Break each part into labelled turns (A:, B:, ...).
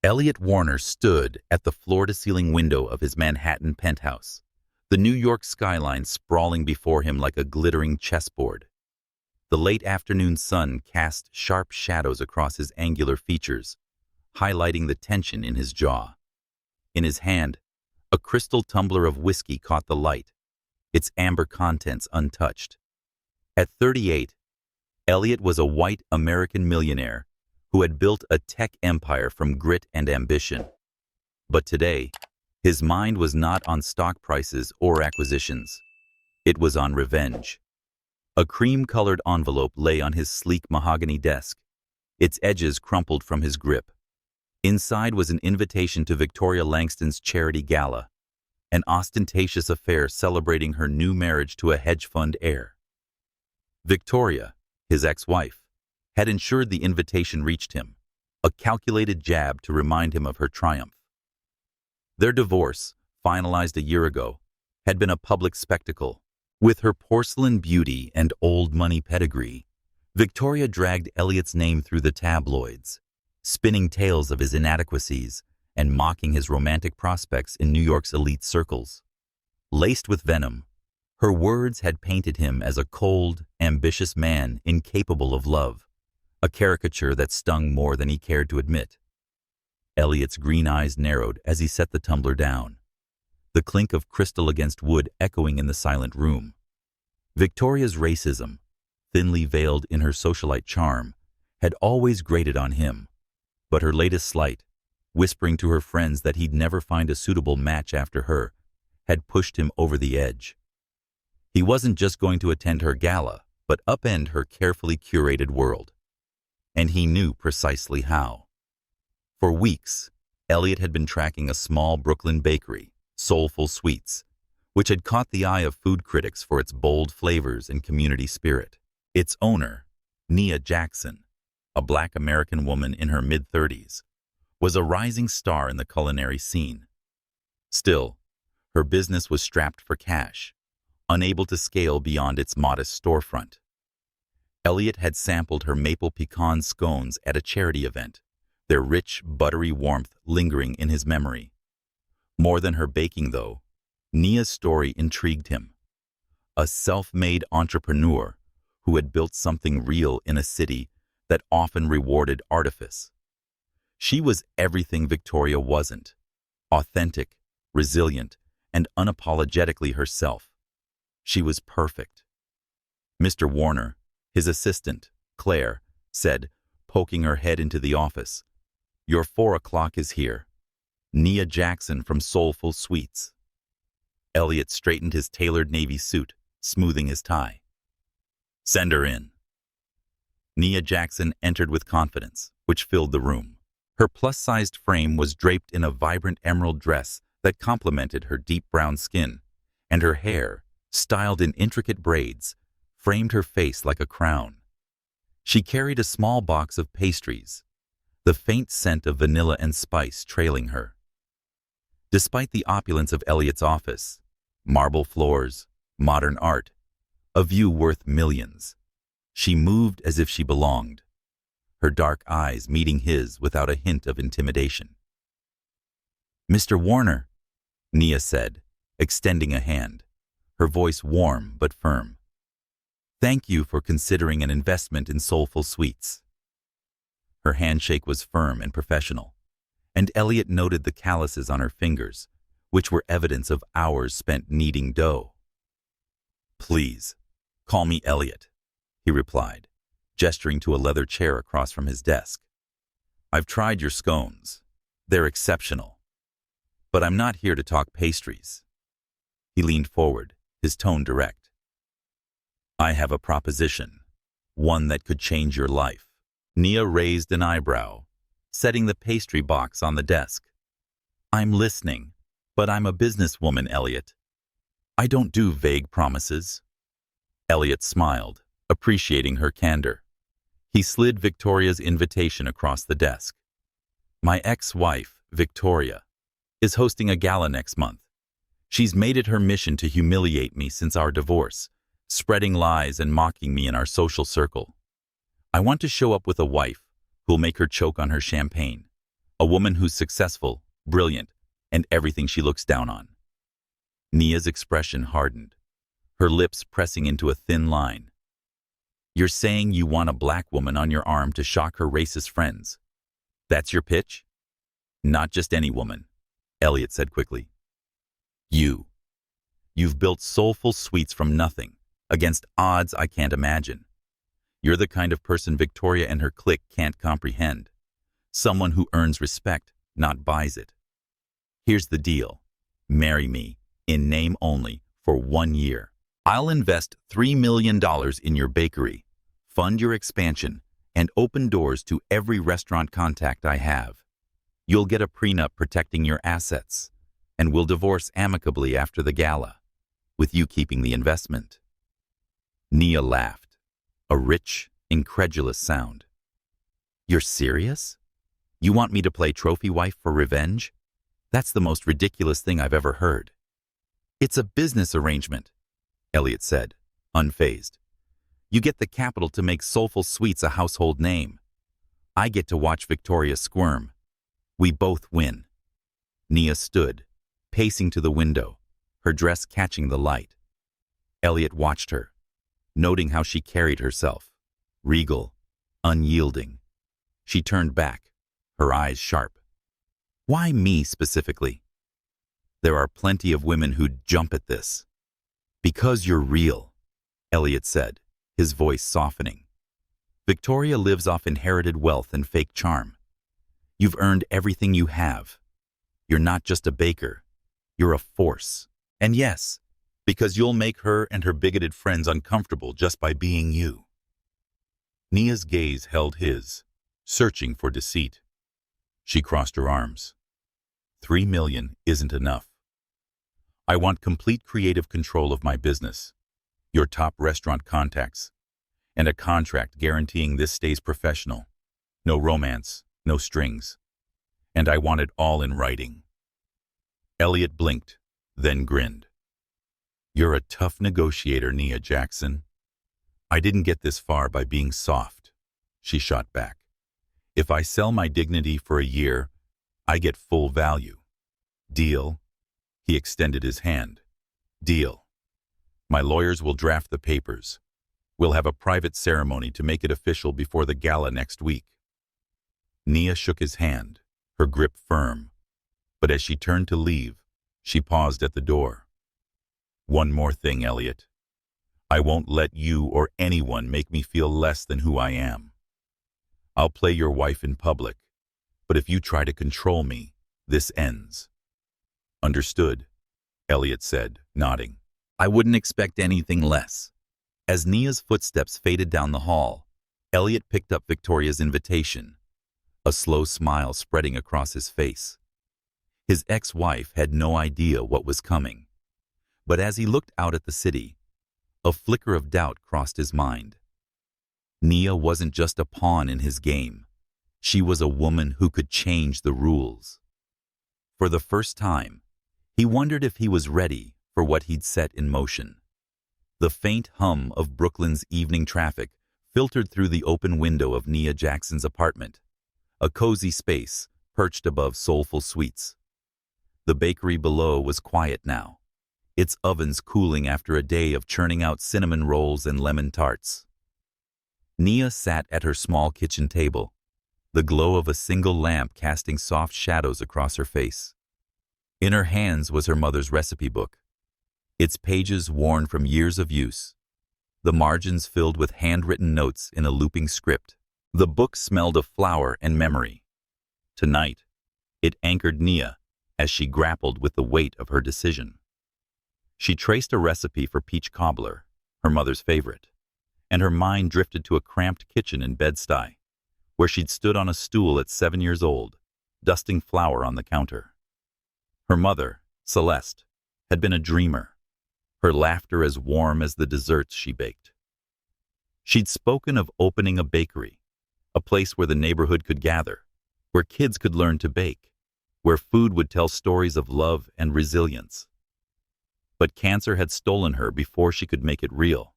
A: Elliot Warner stood at the floor-to-ceiling window of his Manhattan penthouse, the New York skyline sprawling before him like a glittering chessboard. The late afternoon sun cast sharp shadows across his angular features, highlighting the tension in his jaw. In his hand, a crystal tumbler of whiskey caught the light, its amber contents untouched. At 38, Elliot was a white American millionaire who had built a tech empire from grit and ambition. But today, his mind was not on stock prices or acquisitions. It was on revenge. A cream-colored envelope lay on his sleek mahogany desk, its edges crumpled from his grip. Inside was an invitation to Victoria Langston's charity gala, an ostentatious affair celebrating her new marriage to a hedge fund heir. Victoria, his ex-wife, had ensured the invitation reached him, a calculated jab to remind him of her triumph. Their divorce, finalized a year ago, had been a public spectacle. With her porcelain beauty and old money pedigree, Victoria dragged Elliot's name through the tabloids, spinning tales of his inadequacies and mocking his romantic prospects in New York's elite circles. Laced with venom, her words had painted him as a cold, ambitious man incapable of love, a caricature that stung more than he cared to admit. Elliot's green eyes narrowed as he set the tumbler down, the clink of crystal against wood echoing in the silent room. Victoria's racism, thinly veiled in her socialite charm, had always grated on him, but her latest slight, whispering to her friends that he'd never find a suitable match after her, had pushed him over the edge. He wasn't just going to attend her gala, but upend her carefully curated world. And he knew precisely how. For weeks, Elliot had been tracking a small Brooklyn bakery, Soulful Sweets, which had caught the eye of food critics for its bold flavors and community spirit. Its owner, Nia Jackson, a Black American woman in her mid-30s, was a rising star in the culinary scene. Still, her business was strapped for cash, unable to scale beyond its modest storefront. Elliot had sampled her maple pecan scones at a charity event, their rich, buttery warmth lingering in his memory. More than her baking, though, Nia's story intrigued him. A self-made entrepreneur who had built something real in a city that often rewarded artifice. She was everything Victoria wasn't: authentic, resilient, and unapologetically herself. She was perfect. Mr. Warner, his assistant, Claire, said, poking her head into the office, "Your 4 o'clock is here. Nia Jackson from Soulful Sweets." Elliot straightened his tailored navy suit, smoothing his tie. "Send her in." Nia Jackson entered with confidence, which filled the room. Her plus-sized frame was draped in a vibrant emerald dress that complemented her deep brown skin, and her hair, styled in intricate braids, framed her face like a crown. She carried a small box of pastries, the faint scent of vanilla and spice trailing her. Despite the opulence of Elliot's office, marble floors, modern art, a view worth millions, she moved as if she belonged, her dark eyes meeting his without a hint of intimidation. "Mr. Warner," Nia said, extending a hand, her voice warm but firm. "Thank you for considering an investment in Soulful Sweets." Her handshake was firm and professional, and Elliot noted the calluses on her fingers, which were evidence of hours spent kneading dough. "Please, call me Elliot," he replied, gesturing to a leather chair across from his desk. "I've tried your scones. They're exceptional. But I'm not here to talk pastries." He leaned forward, his tone direct. "I have a proposition, one that could change your life." Nia raised an eyebrow, setting the pastry box on the desk. "I'm listening, but I'm a businesswoman, Elliot. I don't do vague promises." Elliot smiled, appreciating her candor. He slid Victoria's invitation across the desk. "My ex-wife, Victoria, is hosting a gala next month. She's made it her mission to humiliate me since our divorce, spreading lies and mocking me in our social circle. I want to show up with a wife who'll make her choke on her champagne, A woman who's successful, brilliant, and everything she looks down on. Nia's expression hardened, her lips pressing into a thin line. You're saying you want a black woman on your arm to shock her racist friends. That's your pitch? Not just any woman, Elliot said quickly. You've built Soulful Sweets from nothing, against odds I can't imagine. You're the kind of person Victoria and her clique can't comprehend. Someone who earns respect, not buys it. Here's the deal. Marry me, in name only, for 1 year. I'll invest $3 million in your bakery, fund your expansion, and open doors to every restaurant contact I have. You'll get a prenup protecting your assets, and we'll divorce amicably after the gala, with you keeping the investment. Nia laughed, a rich, incredulous sound. You're serious? You want me to play trophy wife for revenge? That's the most ridiculous thing I've ever heard. It's a business arrangement, Elliot said, unfazed. You get the capital to make Soulful Sweets a household name. I get to watch Victoria squirm. We both win. Nia stood, pacing to the window, her dress catching the light. Elliot watched her, noting how she carried herself, regal, unyielding. She turned back, her eyes sharp. Why me specifically? There are plenty of women who'd jump at this. Because you're real, Elliot said, his voice softening. Victoria lives off inherited wealth and fake charm. You've earned everything you have. You're not just a baker. You're a force. And yes, because you'll make her and her bigoted friends uncomfortable just by being you. Nia's gaze held his, searching for deceit. She crossed her arms. $3 million isn't enough. I want complete creative control of my business, your top restaurant contacts, and a contract guaranteeing this stays professional. No romance, no strings. And I want it all in writing. Elliot blinked, then grinned. You're a tough negotiator, Nia Jackson. I didn't get this far by being soft, she shot back. If I sell my dignity for a year, I get full value. Deal? He extended his hand. Deal. My lawyers will draft the papers. We'll have a private ceremony to make it official before the gala next week. Nia shook his hand, her grip firm. But as she turned to leave, she paused at the door. One more thing, Elliot. I won't let you or anyone make me feel less than who I am. I'll play your wife in public, but if you try to control me, this ends. Understood, Elliot said, nodding. I wouldn't expect anything less. As Nia's footsteps faded down the hall, Elliot picked up Victoria's invitation, a slow smile spreading across his face. His ex-wife had no idea what was coming, but as he looked out at the city, a flicker of doubt crossed his mind. Nia wasn't just a pawn in his game. She was a woman who could change the rules. For the first time, he wondered if he was ready for what he'd set in motion. The faint hum of Brooklyn's evening traffic filtered through the open window of Nia Jackson's apartment, a cozy space perched above Soulful Sweets. The bakery below was quiet now, its ovens cooling after a day of churning out cinnamon rolls and lemon tarts. Nia sat at her small kitchen table, the glow of a single lamp casting soft shadows across her face. In her hands was her mother's recipe book, its pages worn from years of use, the margins filled with handwritten notes in a looping script. The book smelled of flour and memory. Tonight, it anchored Nia as she grappled with the weight of her decision. She traced a recipe for peach cobbler, her mother's favorite, and her mind drifted to a cramped kitchen in Bed-Stuy, where she'd stood on a stool at 7 years old, dusting flour on the counter. Her mother, Celeste, had been a dreamer, her laughter as warm as the desserts she baked. She'd spoken of opening a bakery, a place where the neighborhood could gather, where kids could learn to bake, where food would tell stories of love and resilience. But cancer had stolen her before she could make it real,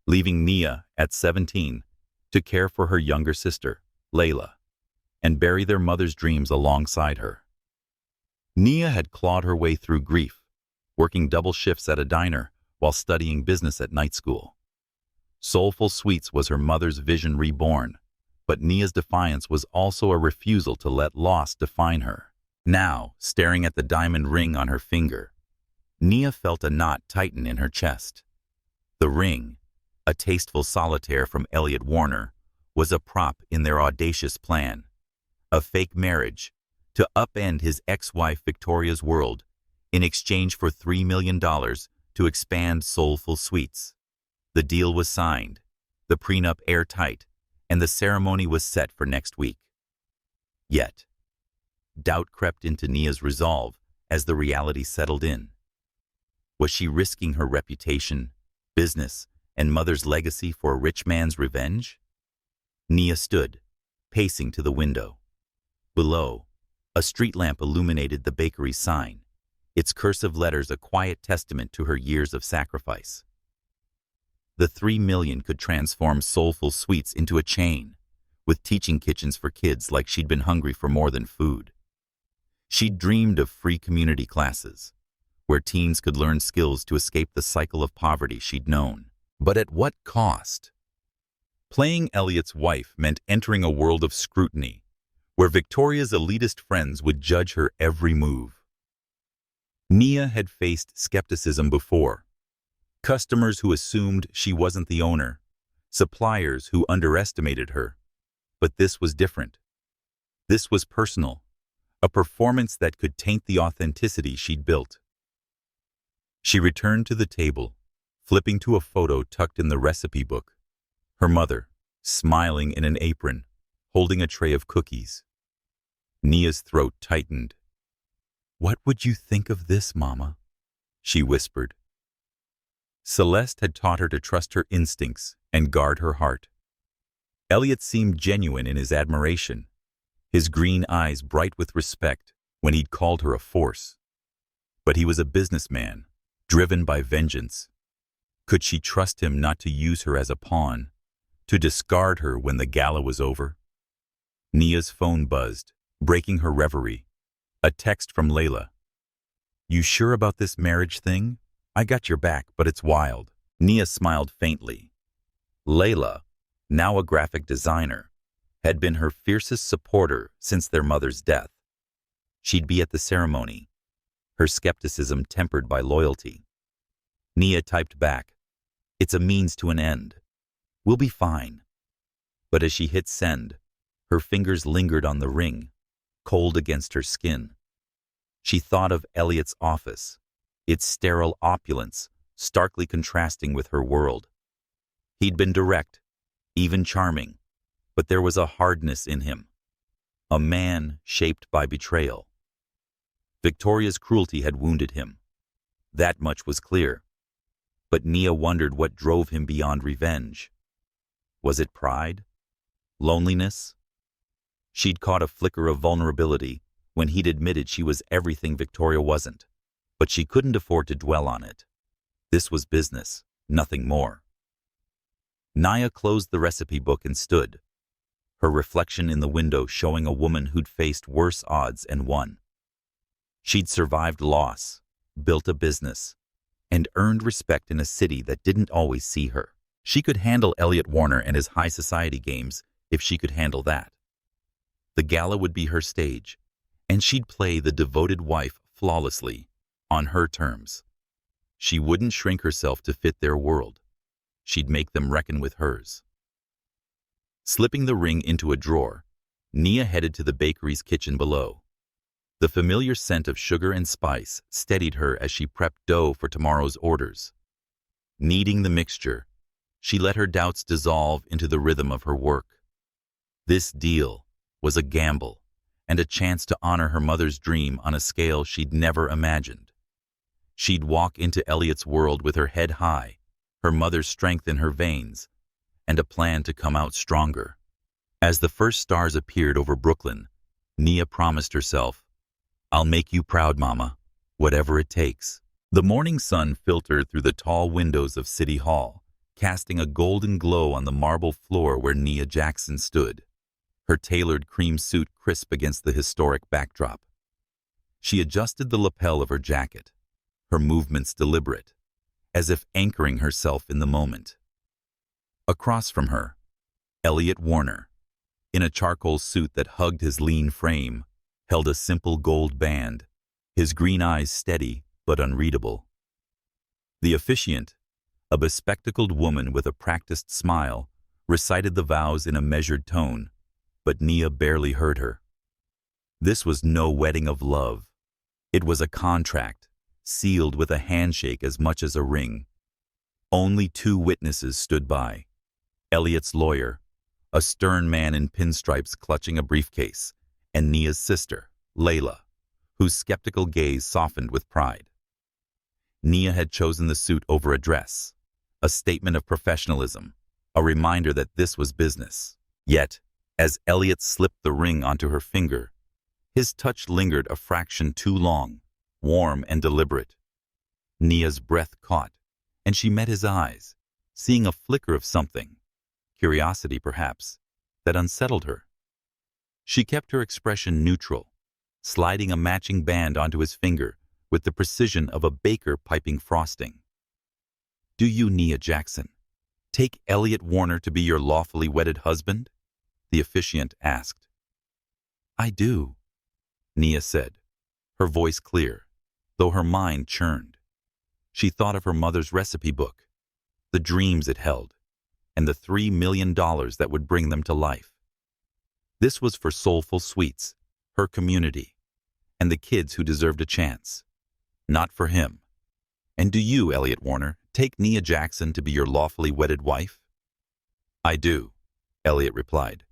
A: leaving Nia, at 17, to care for her younger sister, Layla, and bury their mother's dreams alongside her. Nia had clawed her way through grief, working double shifts at a diner while studying business at night school. Soulful Sweets was her mother's vision reborn, but Nia's defiance was also a refusal to let loss define her. Now, staring at the diamond ring on her finger, Nia felt a knot tighten in her chest. The ring, a tasteful solitaire from Elliot Warner, was a prop in their audacious plan. A fake marriage to upend his ex-wife Victoria's world in exchange for $3 million to expand Soulful Sweets. The deal was signed, the prenup airtight, and the ceremony was set for next week. Yet, doubt crept into Nia's resolve as the reality settled in. Was she risking her reputation, business, and mother's legacy for a rich man's revenge? Nia stood, pacing to the window. Below, a street lamp illuminated the bakery sign, its cursive letters a quiet testament to her years of sacrifice. The $3 million could transform Soulful Sweets into a chain, with teaching kitchens for kids like she'd been hungry for more than food. She'd dreamed of free community classes, where teens could learn skills to escape the cycle of poverty she'd known. But at what cost? Playing Elliot's wife meant entering a world of scrutiny, where Victoria's elitist friends would judge her every move. Nia had faced skepticism before. Customers who assumed she wasn't the owner, suppliers who underestimated her. But this was different. This was personal, a performance that could taint the authenticity she'd built. She returned to the table, flipping to a photo tucked in the recipe book. Her mother, smiling in an apron, holding a tray of cookies. Nia's throat tightened. "What would you think of this, Mama?" she whispered. Celeste had taught her to trust her instincts and guard her heart. Elliot seemed genuine in his admiration, his green eyes bright with respect when he'd called her a force. But he was a businessman, driven by vengeance. Could she trust him not to use her as a pawn, to discard her when the gala was over? Nia's phone buzzed, breaking her reverie. A text from Layla. "You sure about this marriage thing? I got your back, but it's wild." Nia smiled faintly. Layla, now a graphic designer, had been her fiercest supporter since their mother's death. She'd be at the ceremony, her skepticism tempered by loyalty. Nia typed back, "It's a means to an end. We'll be fine." But as she hit send, her fingers lingered on the ring, cold against her skin. She thought of Elliot's office, its sterile opulence starkly contrasting with her world. He'd been direct, even charming, but there was a hardness in him, a man shaped by betrayal. Victoria's cruelty had wounded him. That much was clear. But Nia wondered what drove him beyond revenge. Was it pride? Loneliness? She'd caught a flicker of vulnerability when he'd admitted she was everything Victoria wasn't, but she couldn't afford to dwell on it. This was business, nothing more. Nia closed the recipe book and stood, her reflection in the window showing a woman who'd faced worse odds and won. She'd survived loss, built a business, and earned respect in a city that didn't always see her. She could handle Elliot Warner and his high society games if she could handle that. The gala would be her stage, and she'd play the devoted wife flawlessly, on her terms. She wouldn't shrink herself to fit their world. She'd make them reckon with hers. Slipping the ring into a drawer, Nia headed to the bakery's kitchen below. The familiar scent of sugar and spice steadied her as she prepped dough for tomorrow's orders. Kneading the mixture, she let her doubts dissolve into the rhythm of her work. This deal was a gamble and a chance to honor her mother's dream on a scale she'd never imagined. She'd walk into Elliot's world with her head high, her mother's strength in her veins, and a plan to come out stronger. As the first stars appeared over Brooklyn, Nia promised herself, "I'll make you proud, Mama, whatever it takes." The morning sun filtered through the tall windows of City Hall, casting a golden glow on the marble floor where Nia Jackson stood. her tailored cream suit crisp against the historic backdrop. She adjusted the lapel of her jacket, her movements deliberate, as if anchoring herself in the moment. Across from her, Elliot Warner, in a charcoal suit that hugged his lean frame, held a simple gold band, his green eyes steady but unreadable. The officiant, a bespectacled woman with a practiced smile, recited the vows in a measured tone, but Nia barely heard her. This was no wedding of love. It was a contract, sealed with a handshake as much as a ring. Only two witnesses stood by. Elliot's lawyer, a stern man in pinstripes clutching a briefcase, and Nia's sister, Layla, whose skeptical gaze softened with pride. Nia had chosen the suit over a dress, a statement of professionalism, a reminder that this was business. Yet, as Elliot slipped the ring onto her finger, his touch lingered a fraction too long, warm and deliberate. Nia's breath caught, and she met his eyes, seeing a flicker of something, curiosity perhaps, that unsettled her. She kept her expression neutral, sliding a matching band onto his finger with the precision of a baker piping frosting. "Do you, Nia Jackson, take Elliot Warner to be your lawfully wedded husband?" the officiant asked. "I do," Nia said, her voice clear, though her mind churned. She thought of her mother's recipe book, the dreams it held, and the $3 million that would bring them to life. This was for Soulful Sweets, her community, and the kids who deserved a chance. Not for him. "And do you, Elliot Warner, take Nia Jackson to be your lawfully wedded wife?" "I do," Elliot replied,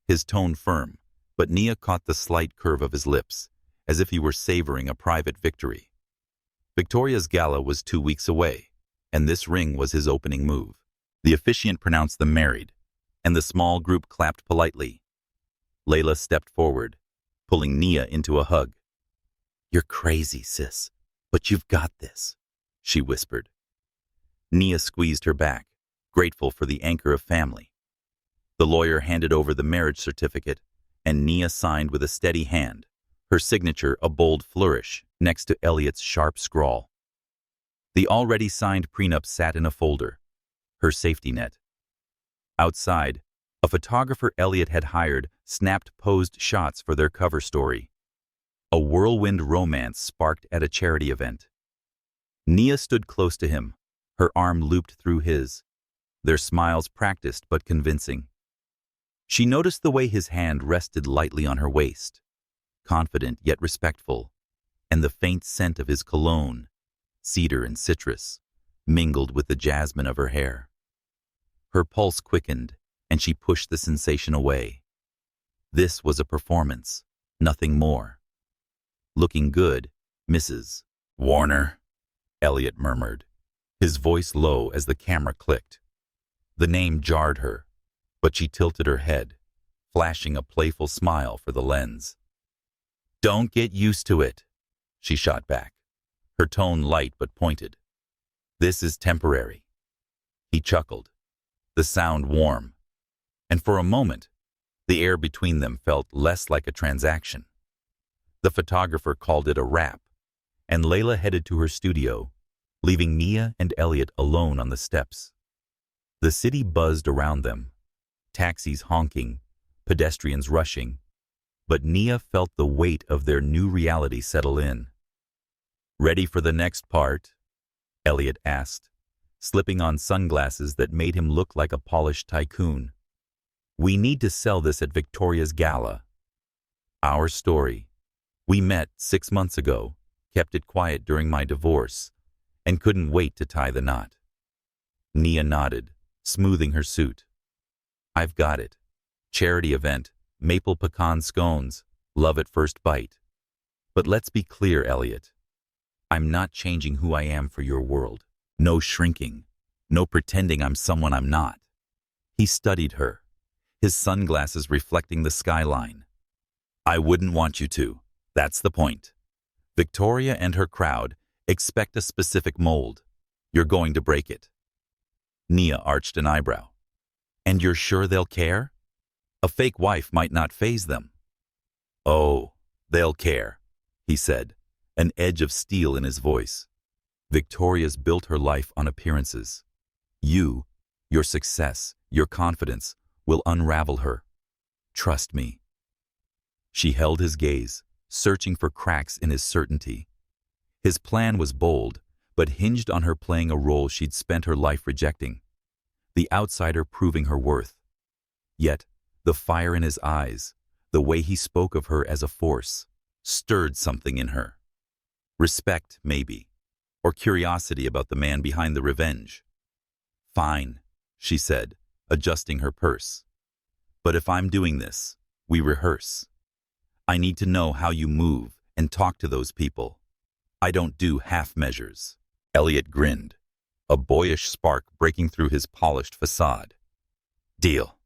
A: his tone firm, but Nia caught the slight curve of his lips, as if he were savoring a private victory. Victoria's gala was 2 weeks away, and this ring was his opening move. The officiant pronounced them married, and the small group clapped politely. Layla stepped forward, pulling Nia into a hug. "You're crazy, sis, but you've got this," she whispered. Nia squeezed her back, grateful for the anchor of family. The lawyer handed over the marriage certificate, and Nia signed with a steady hand, her signature a bold flourish next to Elliot's sharp scrawl. The already signed prenup sat in a folder, her safety net. Outside, a photographer Elliot had hired snapped posed shots for their cover story. A whirlwind romance sparked at a charity event. Nia stood close to him, her arm looped through his, their smiles practiced but convincing. She noticed the way his hand rested lightly on her waist, confident yet respectful, and the faint scent of his cologne, cedar and citrus, mingled with the jasmine of her hair. Her pulse quickened, and she pushed the sensation away. This was a performance, nothing more. "Looking good, Mrs. Warner," Elliot murmured, his voice low as the camera clicked. The name jarred her, but she tilted her head, flashing a playful smile for the lens. "Don't get used to it," she shot back, her tone light but pointed. "This is temporary." He chuckled, the sound warm, and for a moment, the air between them felt less like a transaction. The photographer called it a wrap, and Layla headed to her studio, leaving Nia and Elliot alone on the steps. The city buzzed around them, taxis honking, pedestrians rushing, but Nia felt the weight of their new reality settle in. "Ready for the next part?" Elliot asked, slipping on sunglasses that made him look like a polished tycoon. "We need to sell this at Victoria's gala. Our story. We met 6 months ago, kept it quiet during my divorce, and couldn't wait to tie the knot." Nia nodded, smoothing her suit. "I've got it. Charity event, maple pecan scones, love at first bite. But let's be clear, Elliot. I'm not changing who I am for your world. No shrinking, no pretending I'm someone I'm not." He studied her, his sunglasses reflecting the skyline. "I wouldn't want you to. That's the point. Victoria and her crowd expect a specific mold. You're going to break it." Nia arched an eyebrow. "And you're sure they'll care?" A fake wife might not faze them. "Oh, they'll care," he said, an edge of steel in his voice. "Victoria's built her life on appearances. Your success, your confidence, will unravel her. Trust me." She held his gaze, searching for cracks in his certainty. His plan was bold, but hinged on her playing a role she'd spent her life rejecting. The outsider proving her worth. Yet, the fire in his eyes, the way he spoke of her as a force, stirred something in her. Respect, maybe, or curiosity about the man behind the revenge. "Fine," she said, adjusting her purse. "But if I'm doing this, we rehearse. I need to know how you move and talk to those people. I don't do half measures." Elliot grinned, a boyish spark breaking through his polished facade. "Deal.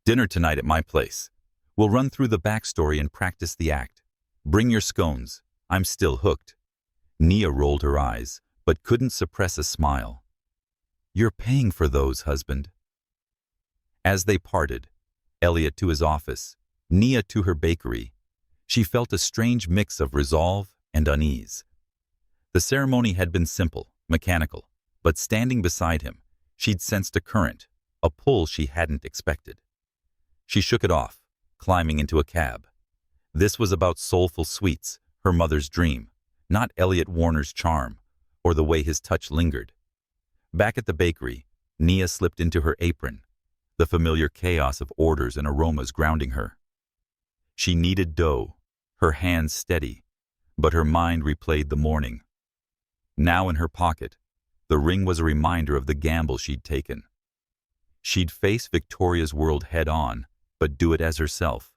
A: Dinner tonight at my place. We'll run through the backstory and practice the act. Bring your scones. I'm still hooked." Nia rolled her eyes, but couldn't suppress a smile. "You're paying for those, husband." As they parted, Elliot to his office, Nia to her bakery, she felt a strange mix of resolve and unease. The ceremony had been simple, mechanical, but standing beside him, she'd sensed a current, a pull she hadn't expected. She shook it off, climbing into a cab. This was about Soulful Sweets, her mother's dream, not Elliot Warner's charm, or the way his touch lingered. Back at the bakery, Nia slipped into her apron, the familiar chaos of orders and aromas grounding her. She kneaded dough, her hands steady, but her mind replayed the morning. Now in her pocket, the ring was a reminder of the gamble she'd taken. She'd face Victoria's world head-on, but do it as herself.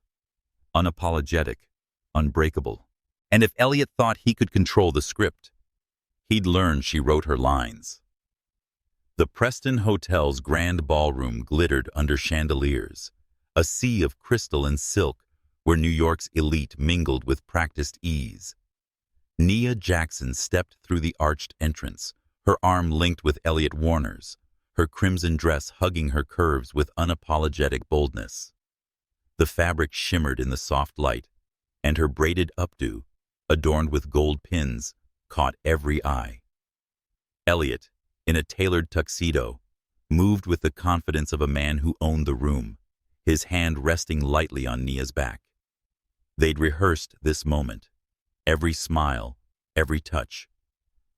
A: Unapologetic, unbreakable. And if Elliot thought he could control the script, he'd learn she wrote her lines. The Preston Hotel's grand ballroom glittered under chandeliers, a sea of crystal and silk where New York's elite mingled with practiced ease. Nia Jackson stepped through the arched entrance, her arm linked with Elliot Warner's, her crimson dress hugging her curves with unapologetic boldness. The fabric shimmered in the soft light, and her braided updo, adorned with gold pins, caught every eye. Elliot, in a tailored tuxedo, moved with the confidence of a man who owned the room, his hand resting lightly on Nia's back. They'd rehearsed this moment, every smile, every touch,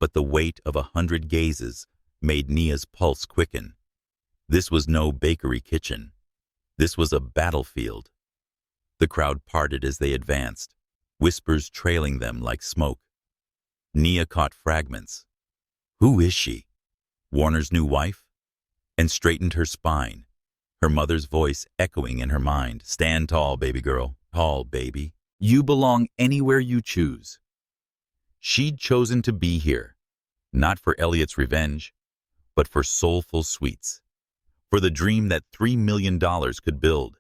A: but the weight of 100 gazes made Nia's pulse quicken. This was no bakery kitchen. This was a battlefield. The crowd parted as they advanced, whispers trailing them like smoke. Nia caught fragments. Who is she? Warner's new wife? And straightened her spine, her mother's voice echoing in her mind. Stand tall, baby girl. Tall, baby. You belong anywhere you choose. She'd chosen to be here, not for Elliot's revenge, but for Soulful Sweets, for the dream that $3 million could build.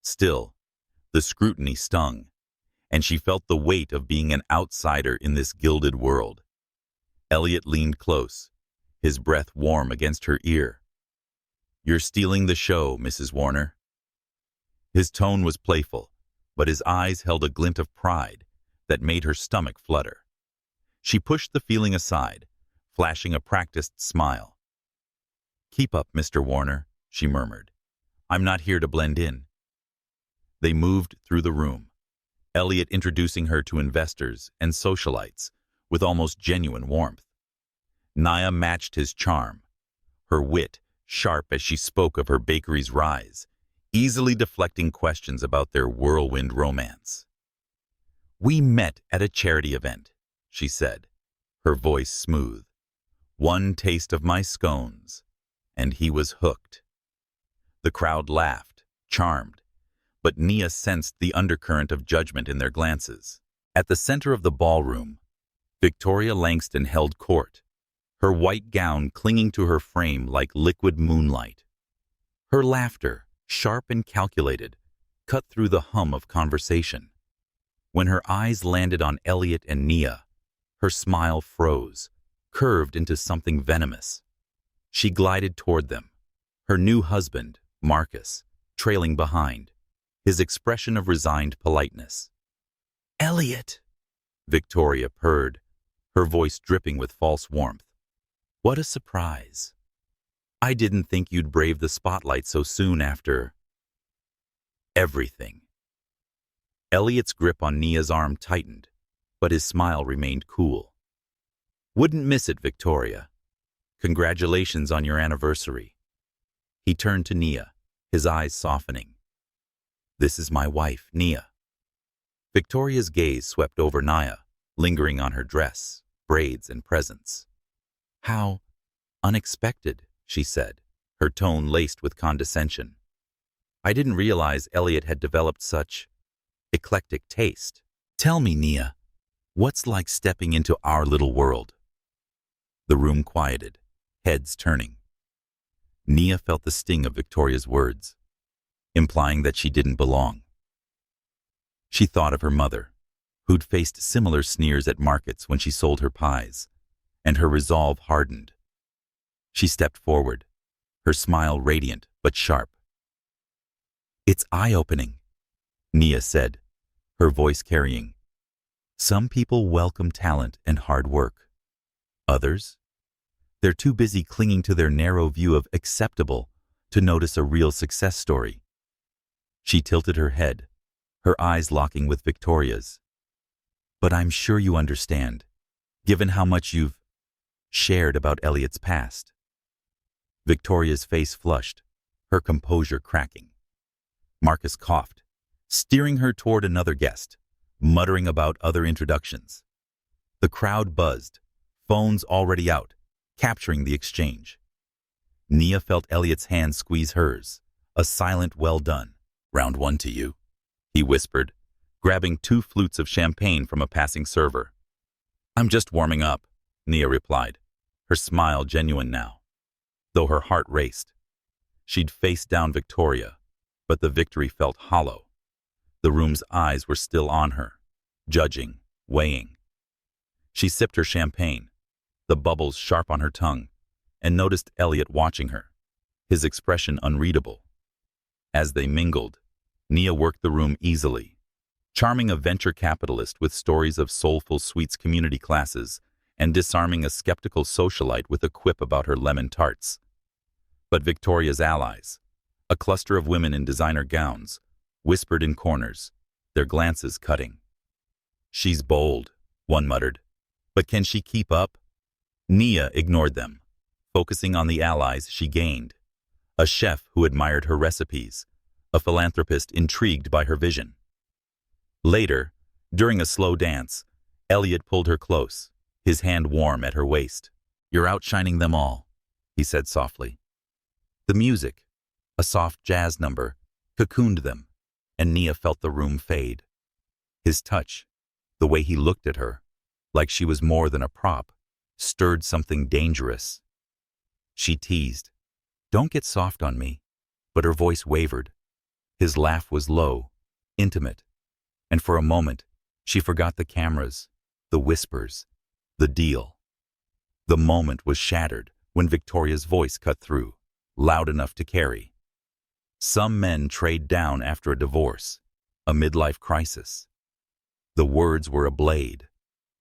A: Still, the scrutiny stung, and she felt the weight of being an outsider in this gilded world. Elliot leaned close, his breath warm against her ear. You're stealing the show, Mrs. Warner. His tone was playful, but his eyes held a glint of pride that made her stomach flutter. She pushed the feeling aside, flashing a practiced smile. Keep up, Mr. Warner, she murmured. I'm not here to blend in. They moved through the room, Elliot introducing her to investors and socialites with almost genuine warmth. Nia matched his charm, her wit sharp as she spoke of her bakery's rise, easily deflecting questions about their whirlwind romance. We met at a charity event, she said, her voice smooth. One taste of my scones, and he was hooked. The crowd laughed, charmed, but Nia sensed the undercurrent of judgment in their glances. At the center of the ballroom, Victoria Langston held court, her white gown clinging to her frame like liquid moonlight. Her laughter, sharp and calculated, cut through the hum of conversation. When her eyes landed on Elliot and Nia, her smile froze, curved into something venomous. She glided toward them, her new husband, Marcus, trailing behind, his expression of resigned politeness. "Elliot," Victoria purred, her voice dripping with false warmth. "What a surprise. I didn't think you'd brave the spotlight so soon after everything." Elliot's grip on Nia's arm tightened, but his smile remained cool. "Wouldn't miss it, Victoria. Congratulations on your anniversary." He turned to Nia, his eyes softening. "This is my wife, Nia." Victoria's gaze swept over Nia, lingering on her dress, braids, and presents. "How unexpected," she said, her tone laced with condescension. "I didn't realize Elliot had developed such eclectic taste. Tell me, Nia, what's like stepping into our little world?" The room quieted, heads turning. Nia felt the sting of Victoria's words, implying that she didn't belong. She thought of her mother, who'd faced similar sneers at markets when she sold her pies, and her resolve hardened. She stepped forward, her smile radiant but sharp. "It's eye-opening," Nia said, her voice carrying. "Some people welcome talent and hard work. Others? They're too busy clinging to their narrow view of acceptable to notice a real success story." She tilted her head, her eyes locking with Victoria's. "But I'm sure you understand, given how much you've shared about Elliot's past." Victoria's face flushed, her composure cracking. Marcus coughed, steering her toward another guest, muttering about other introductions. The crowd buzzed, phones already out, capturing the exchange. Nia felt Elliot's hand squeeze hers, a silent "well done." "Round one to you," he whispered, grabbing 2 flutes of champagne from a passing server. "I'm just warming up," Nia replied, her smile genuine now, though her heart raced. She'd faced down Victoria, but the victory felt hollow. The room's eyes were still on her, judging, weighing. She sipped her champagne, the bubbles sharp on her tongue, and noticed Elliot watching her, his expression unreadable. As they mingled, Nia worked the room easily, charming a venture capitalist with stories of Soulful Sweets community classes and disarming a skeptical socialite with a quip about her lemon tarts. But Victoria's allies, a cluster of women in designer gowns, whispered in corners, their glances cutting. "She's bold," one muttered, "but can she keep up?" Nia ignored them, focusing on the allies she gained. A chef who admired her recipes, a philanthropist intrigued by her vision. Later, during a slow dance, Elliot pulled her close, his hand warm at her waist. "You're outshining them all," he said softly. The music, a soft jazz number, cocooned them, and Nia felt the room fade. His touch, the way he looked at her, like she was more than a prop, stirred something dangerous. She teased, "Don't get soft on me," but her voice wavered. His laugh was low, intimate, and for a moment, she forgot the cameras, the whispers, the deal. The moment was shattered when Victoria's voice cut through, loud enough to carry. "Some men trade down after a divorce, a midlife crisis." The words were a blade,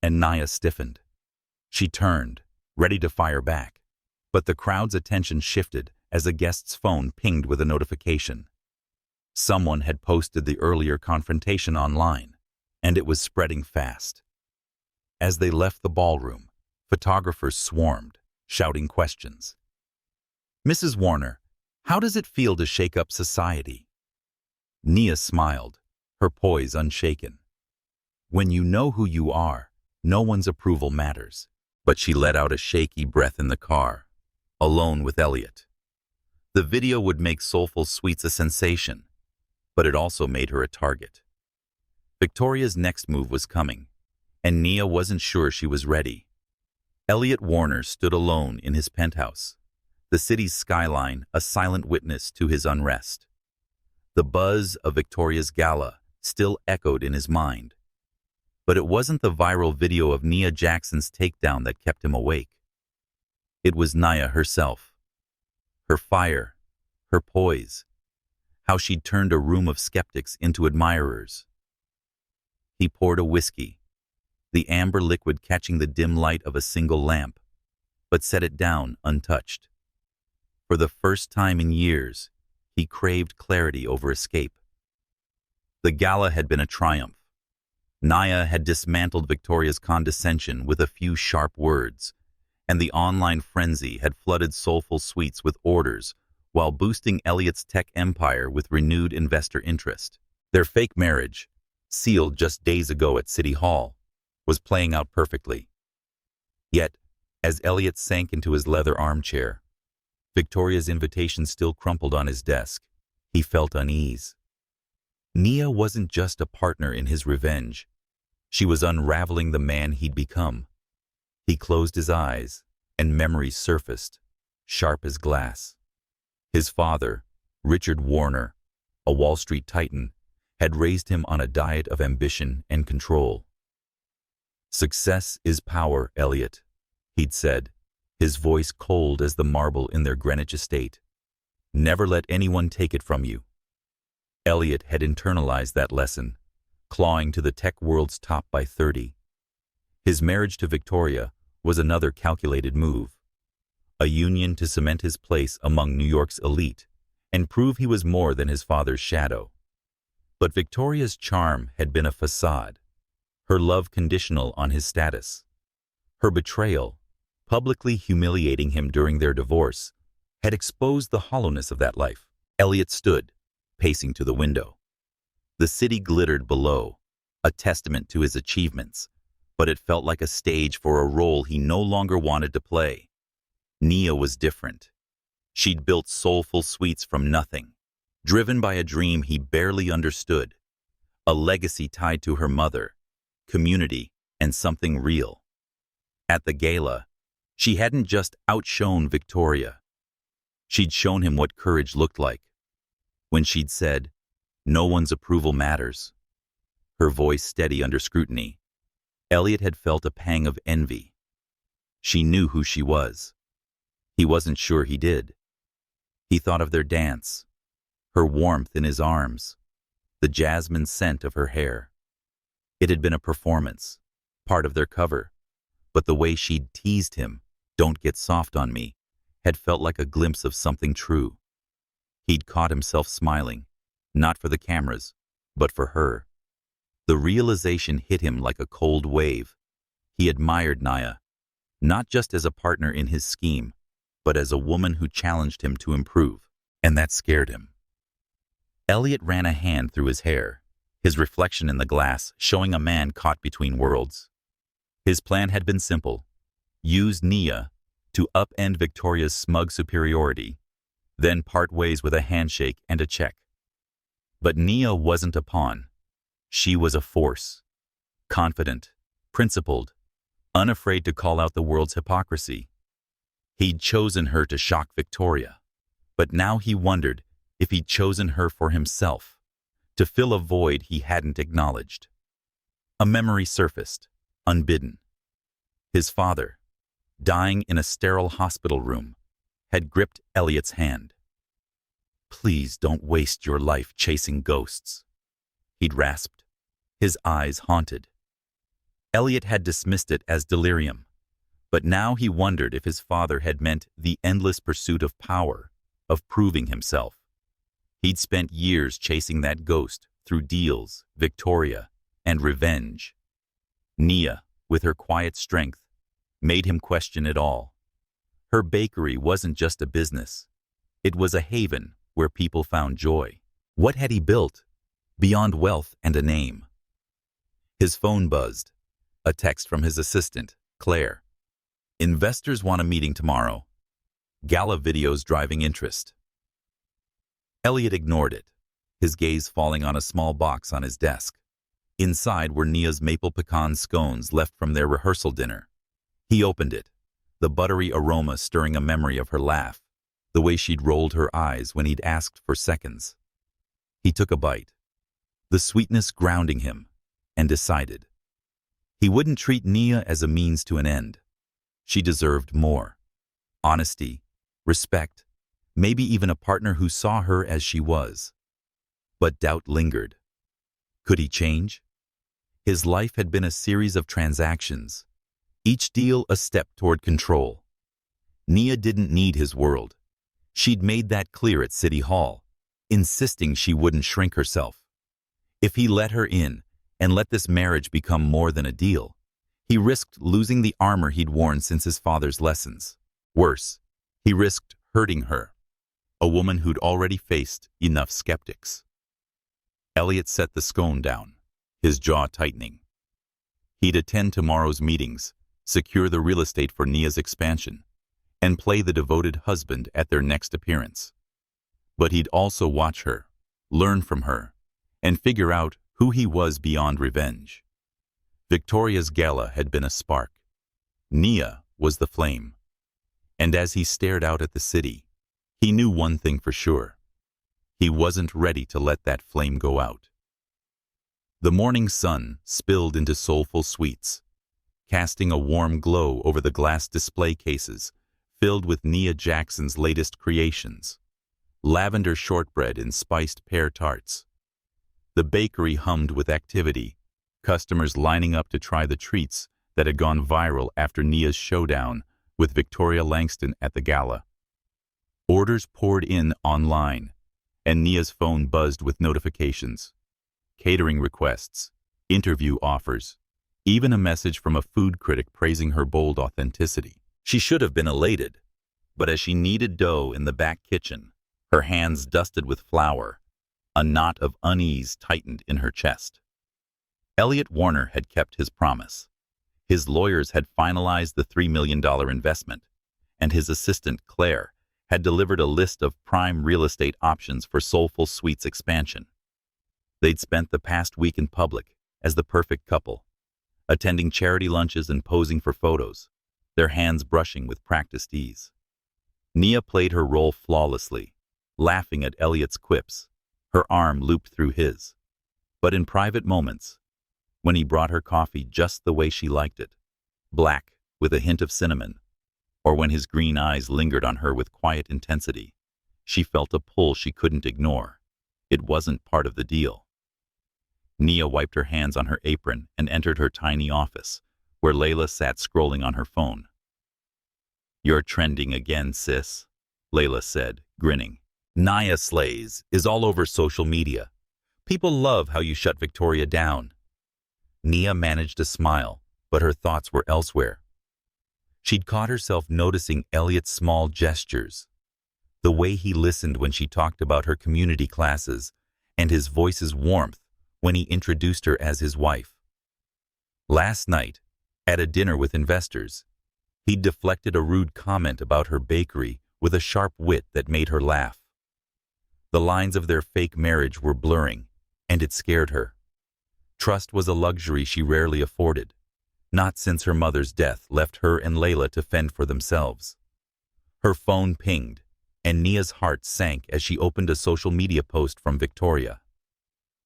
A: and Nia stiffened. She turned, ready to fire back, but the crowd's attention shifted as a guest's phone pinged with a notification. Someone had posted the earlier confrontation online, and it was spreading fast. As they left the ballroom, photographers swarmed, shouting questions. "Mrs. Warner, how does it feel to shake up society?" Nia smiled, her poise unshaken. "When you know who you are, no one's approval matters." But she let out a shaky breath in the car, alone with Elliot. The video would make Soulful Sweets a sensation, but it also made her a target. Victoria's next move was coming, and Nia wasn't sure she was ready. Elliot Warner stood alone in his penthouse, the city's skyline a silent witness to his unrest. The buzz of Victoria's gala still echoed in his mind. But it wasn't the viral video of Nia Jackson's takedown that kept him awake. It was Nia herself. Her fire, her poise, how she'd turned a room of skeptics into admirers. He poured a whiskey, the amber liquid catching the dim light of a single lamp, but set it down untouched. For the first time in years, he craved clarity over escape. The gala had been a triumph. Nia had dismantled Victoria's condescension with a few sharp words, and the online frenzy had flooded Soulful Sweets with orders while boosting Elliot's tech empire with renewed investor interest. Their fake marriage, sealed just days ago at City Hall, was playing out perfectly. Yet, as Elliot sank into his leather armchair, Victoria's invitation still crumpled on his desk. He felt unease. Nia wasn't just a partner in his revenge. She was unraveling the man he'd become. He closed his eyes, and memories surfaced, sharp as glass. His father, Richard Warner, a Wall Street titan, had raised him on a diet of ambition and control. "Success is power, Elliot," he'd said, his voice cold as the marble in their Greenwich estate. "Never let anyone take it from you." Elliot had internalized that lesson, clawing to the tech world's top by 30. His marriage to Victoria was another calculated move, a union to cement his place among New York's elite and prove he was more than his father's shadow. But Victoria's charm had been a facade, her love conditional on his status. Her betrayal, publicly humiliating him during their divorce, had exposed the hollowness of that life. Elliot stood, pacing to the window. The city glittered below, a testament to his achievements, but it felt like a stage for a role he no longer wanted to play. Nia was different. She'd built Soulful Sweets from nothing, driven by a dream he barely understood, a legacy tied to her mother, community, and something real. At the gala, she hadn't just outshone Victoria. She'd shown him what courage looked like. When she'd said, "No one's approval matters," her voice steady under scrutiny, Elliot had felt a pang of envy. She knew who she was. He wasn't sure he did. He thought of their dance, her warmth in his arms, the jasmine scent of her hair. It had been a performance, part of their cover, but the way she'd teased him, "Don't get soft on me," had felt like a glimpse of something true. He'd caught himself smiling, not for the cameras, but for her. The realization hit him like a cold wave. He admired Nia, not just as a partner in his scheme, but as a woman who challenged him to improve, and that scared him. Elliot ran a hand through his hair, his reflection in the glass showing a man caught between worlds. His plan had been simple: use Nia to upend Victoria's smug superiority, then part ways with a handshake and a check. But Nia wasn't a pawn. She was a force. Confident, principled, unafraid to call out the world's hypocrisy. He'd chosen her to shock Victoria, but now he wondered if he'd chosen her for himself, to fill a void he hadn't acknowledged. A memory surfaced, unbidden. His father, dying in a sterile hospital room, had gripped Elliot's hand. "Please don't waste your life chasing ghosts," he'd rasped, his eyes haunted. Elliot had dismissed it as delirium, but now he wondered if his father had meant the endless pursuit of power, of proving himself. He'd spent years chasing that ghost through deals, Victoria, and revenge. Nia, with her quiet strength, made him question it all. Her bakery wasn't just a business. It was a haven where people found joy. What had he built, beyond wealth and a name? His phone buzzed, a text from his assistant, Claire. "Investors want a meeting tomorrow. Gala videos driving interest." Elliot ignored it, his gaze falling on a small box on his desk. Inside were Nia's maple pecan scones left from their rehearsal dinner. He opened it, the buttery aroma stirring a memory of her laugh, the way she'd rolled her eyes when he'd asked for seconds. He took a bite, the sweetness grounding him, and decided. He wouldn't treat Nia as a means to an end. She deserved more. Honesty, respect, maybe even a partner who saw her as she was. But doubt lingered. Could he change? His life had been a series of transactions, each deal a step toward control. Nia didn't need his world. She'd made that clear at City Hall, insisting she wouldn't shrink herself. If he let her in and let this marriage become more than a deal, he risked losing the armor he'd worn since his father's lessons. Worse, he risked hurting her, a woman who'd already faced enough skeptics. Elliot set the scone down, his jaw tightening. He'd attend tomorrow's meetings, secure the real estate for Nia's expansion, and play the devoted husband at their next appearance. But he'd also watch her, learn from her, and figure out who he was beyond revenge. Victoria's gala had been a spark. Nia was the flame. And as he stared out at the city, he knew one thing for sure. He wasn't ready to let that flame go out. The morning sun spilled into Soulful Sweets, casting a warm glow over the glass display cases filled with Nia Jackson's latest creations, lavender shortbread and spiced pear tarts. The bakery hummed with activity, customers lining up to try the treats that had gone viral after Nia's showdown with Victoria Langston at the gala. Orders poured in online, and Nia's phone buzzed with notifications. Catering requests, interview offers, even a message from a food critic praising her bold authenticity. She should have been elated, but as she kneaded dough in the back kitchen, her hands dusted with flour, a knot of unease tightened in her chest. Elliot Warner had kept his promise. His lawyers had finalized the $3 million investment, and his assistant, Claire, had delivered a list of prime real estate options for Soulful Sweets expansion. They'd spent the past week in public as the perfect couple, attending charity lunches and posing for photos, their hands brushing with practiced ease. Nia played her role flawlessly, laughing at Elliot's quips, her arm looped through his. But in private moments, when he brought her coffee just the way she liked it, black with a hint of cinnamon, or when his green eyes lingered on her with quiet intensity, she felt a pull she couldn't ignore. It wasn't part of the deal. Nia wiped her hands on her apron and entered her tiny office, where Layla sat scrolling on her phone. "You're trending again, sis," Layla said, grinning. "Nia Slays is all over social media. People love how you shut Victoria down." Nia managed a smile, but her thoughts were elsewhere. She'd caught herself noticing Elliot's small gestures, the way he listened when she talked about her community classes, and his voice's warmth when he introduced her as his wife. Last night, at a dinner with investors, he'd deflected a rude comment about her bakery with a sharp wit that made her laugh. The lines of their fake marriage were blurring, and it scared her. Trust was a luxury she rarely afforded, not since her mother's death left her and Layla to fend for themselves. Her phone pinged, and Nia's heart sank as she opened a social media post from Victoria.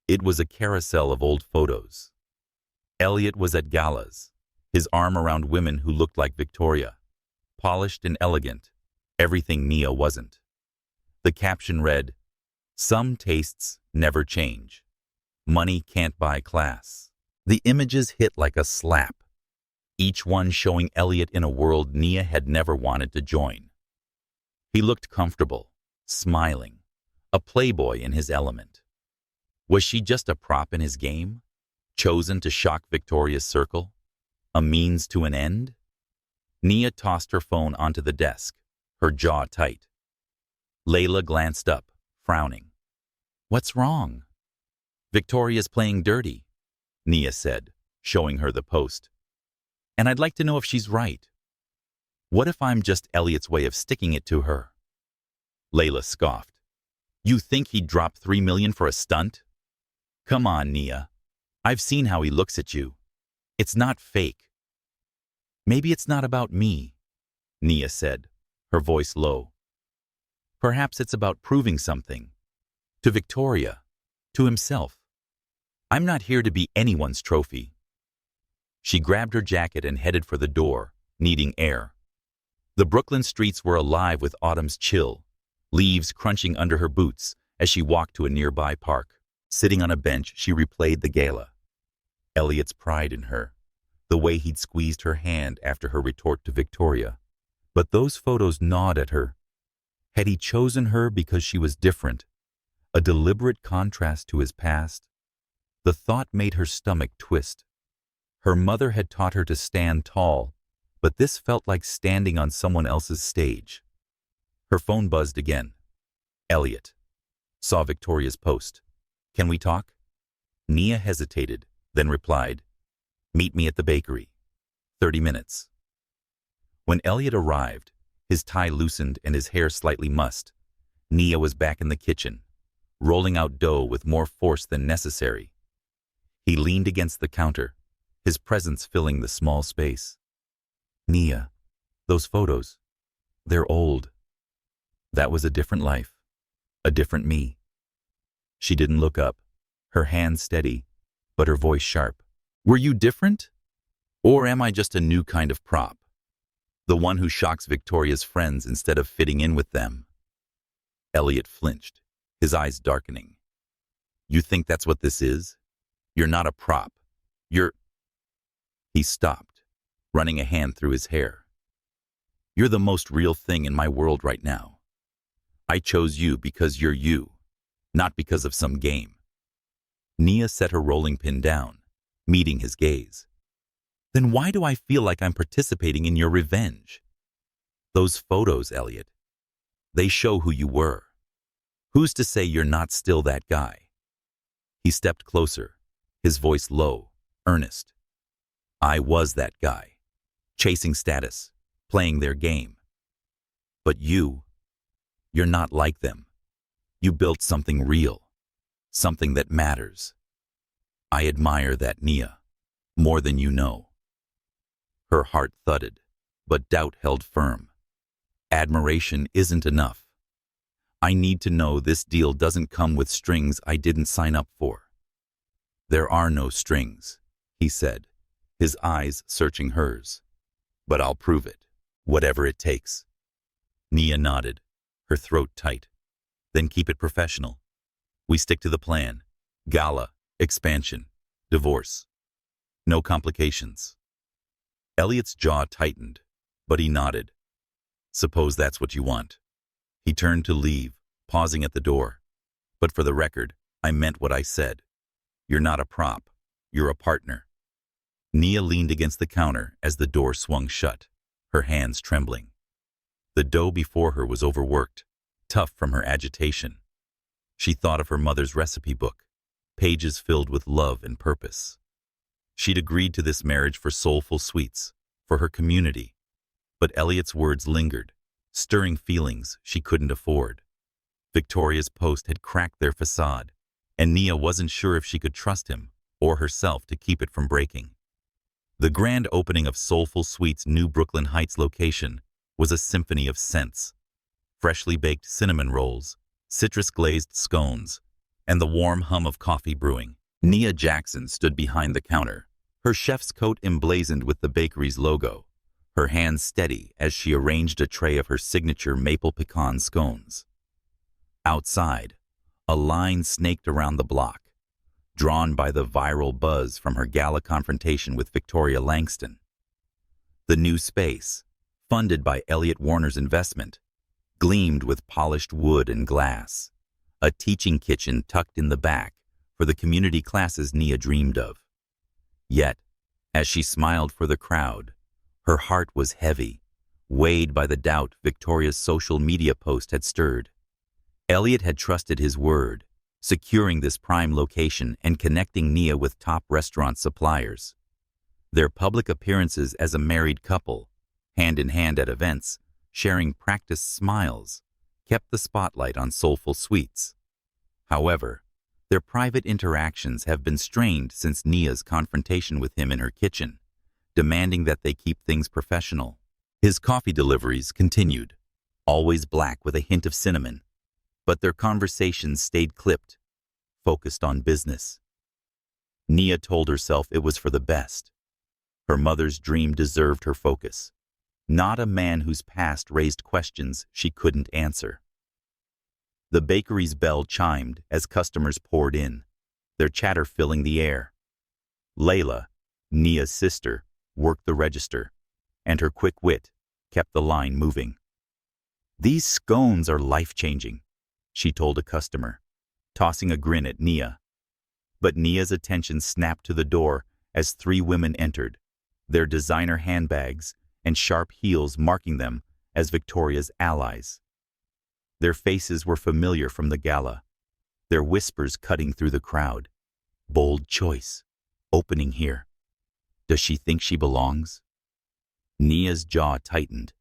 A: It was a carousel of old photos. Elliot was at galas, his arm around women who looked like Victoria, polished and elegant, everything Nia wasn't. The caption read, "Some tastes never change. Money can't buy class." The images hit like a slap, each one showing Elliot in a world Nia had never wanted to join. He looked comfortable, smiling, a playboy in his element. Was she just a prop in his game, chosen to shock Victoria's circle, a means to an end? Nia tossed her phone onto the desk, her jaw tight. Layla glanced up, frowning. "What's wrong?" "Victoria's playing dirty," Nia said, showing her the post. "And I'd like to know if she's right. What if I'm just Elliot's way of sticking it to her?" Layla scoffed. "You think he'd drop $3 million for a stunt? Come on, Nia. I've seen how he looks at you. It's not fake." "Maybe it's not about me," Nia said, her voice low. "Perhaps it's about proving something. To Victoria, to himself. I'm not here to be anyone's trophy." She grabbed her jacket and headed for the door, needing air. The Brooklyn streets were alive with autumn's chill, leaves crunching under her boots as she walked to a nearby park. Sitting on a bench, she replayed the gala. Elliot's pride in her, the way he'd squeezed her hand after her retort to Victoria. But those photos gnawed at her. Had he chosen her because she was different, a deliberate contrast to his past? The thought made her stomach twist. Her mother had taught her to stand tall, but this felt like standing on someone else's stage. Her phone buzzed again. Elliot saw Victoria's post. "Can we talk?" Nia hesitated, then replied, "Meet me at the bakery. 30 minutes. When Elliot arrived, his tie loosened and his hair slightly mussed, Nia was back in the kitchen, rolling out dough with more force than necessary. He leaned against the counter, his presence filling the small space. "Nia, those photos, they're old. That was a different life, a different me." She didn't look up, her hand steady, but her voice sharp. "Were you different? Or am I just a new kind of prop? The one who shocks Victoria's friends instead of fitting in with them?" Elliot flinched, his eyes darkening. "You think that's what this is? You're not a prop. You're—" He stopped, running a hand through his hair. "You're the most real thing in my world right now. I chose you because you're you, not because of some game." Nia set her rolling pin down, meeting his gaze. "Then why do I feel like I'm participating in your revenge? Those photos, Elliot, they show who you were. Who's to say you're not still that guy?" He stepped closer, his voice low, earnest. "I was that guy, chasing status, playing their game. But you're not like them. You built something real, something that matters. I admire that, Nia, more than you know." Her heart thudded, but doubt held firm. "Admiration isn't enough. I need to know this deal doesn't come with strings I didn't sign up for." "There are no strings," he said, his eyes searching hers. "But I'll prove it, whatever it takes." Nia nodded, her throat tight. "Then keep it professional. We stick to the plan. Gala, expansion, divorce. No complications." Elliot's jaw tightened, but he nodded. "Suppose that's what you want." He turned to leave, pausing at the door. "But for the record, I meant what I said. You're not a prop. You're a partner." Nia leaned against the counter as the door swung shut, her hands trembling. The dough before her was overworked, tough from her agitation. She thought of her mother's recipe book, pages filled with love and purpose. She'd agreed to this marriage for Soulful Sweets, for her community. But Elliot's words lingered, stirring feelings she couldn't afford. Victoria's post had cracked their facade, and Nia wasn't sure if she could trust him or herself to keep it from breaking. The grand opening of Soulful Sweets' new Brooklyn Heights location was a symphony of scents. Freshly baked cinnamon rolls, citrus-glazed scones, and the warm hum of coffee brewing. Nia Jackson stood behind the counter, her chef's coat emblazoned with the bakery's logo, her hands steady as she arranged a tray of her signature maple pecan scones. Outside, a line snaked around the block, drawn by the viral buzz from her gala confrontation with Victoria Langston. The new space, funded by Elliot Warner's investment, gleamed with polished wood and glass, a teaching kitchen tucked in the back for the community classes Nia dreamed of. Yet, as she smiled for the crowd, her heart was heavy, weighed by the doubt Victoria's social media post had stirred. Elliot had trusted his word, securing this prime location and connecting Nia with top restaurant suppliers. Their public appearances as a married couple, hand in hand at events, sharing practiced smiles, kept the spotlight on Soulful Sweets. However, their private interactions have been strained since Nia's confrontation with him in her kitchen, demanding that they keep things professional. His coffee deliveries continued, always black with a hint of cinnamon, but their conversations stayed clipped, focused on business. Nia told herself it was for the best. Her mother's dream deserved her focus, not a man whose past raised questions she couldn't answer. The bakery's bell chimed as customers poured in, their chatter filling the air. Layla, Nia's sister, worked the register, and her quick wit kept the line moving. "These scones are life-changing," she told a customer, tossing a grin at Nia. But Nia's attention snapped to the door as three women entered, their designer handbags and sharp heels marking them as Victoria's allies. Their faces were familiar from the gala, their whispers cutting through the crowd. "Bold choice. Opening here. Does she think she belongs?" Nia's jaw tightened,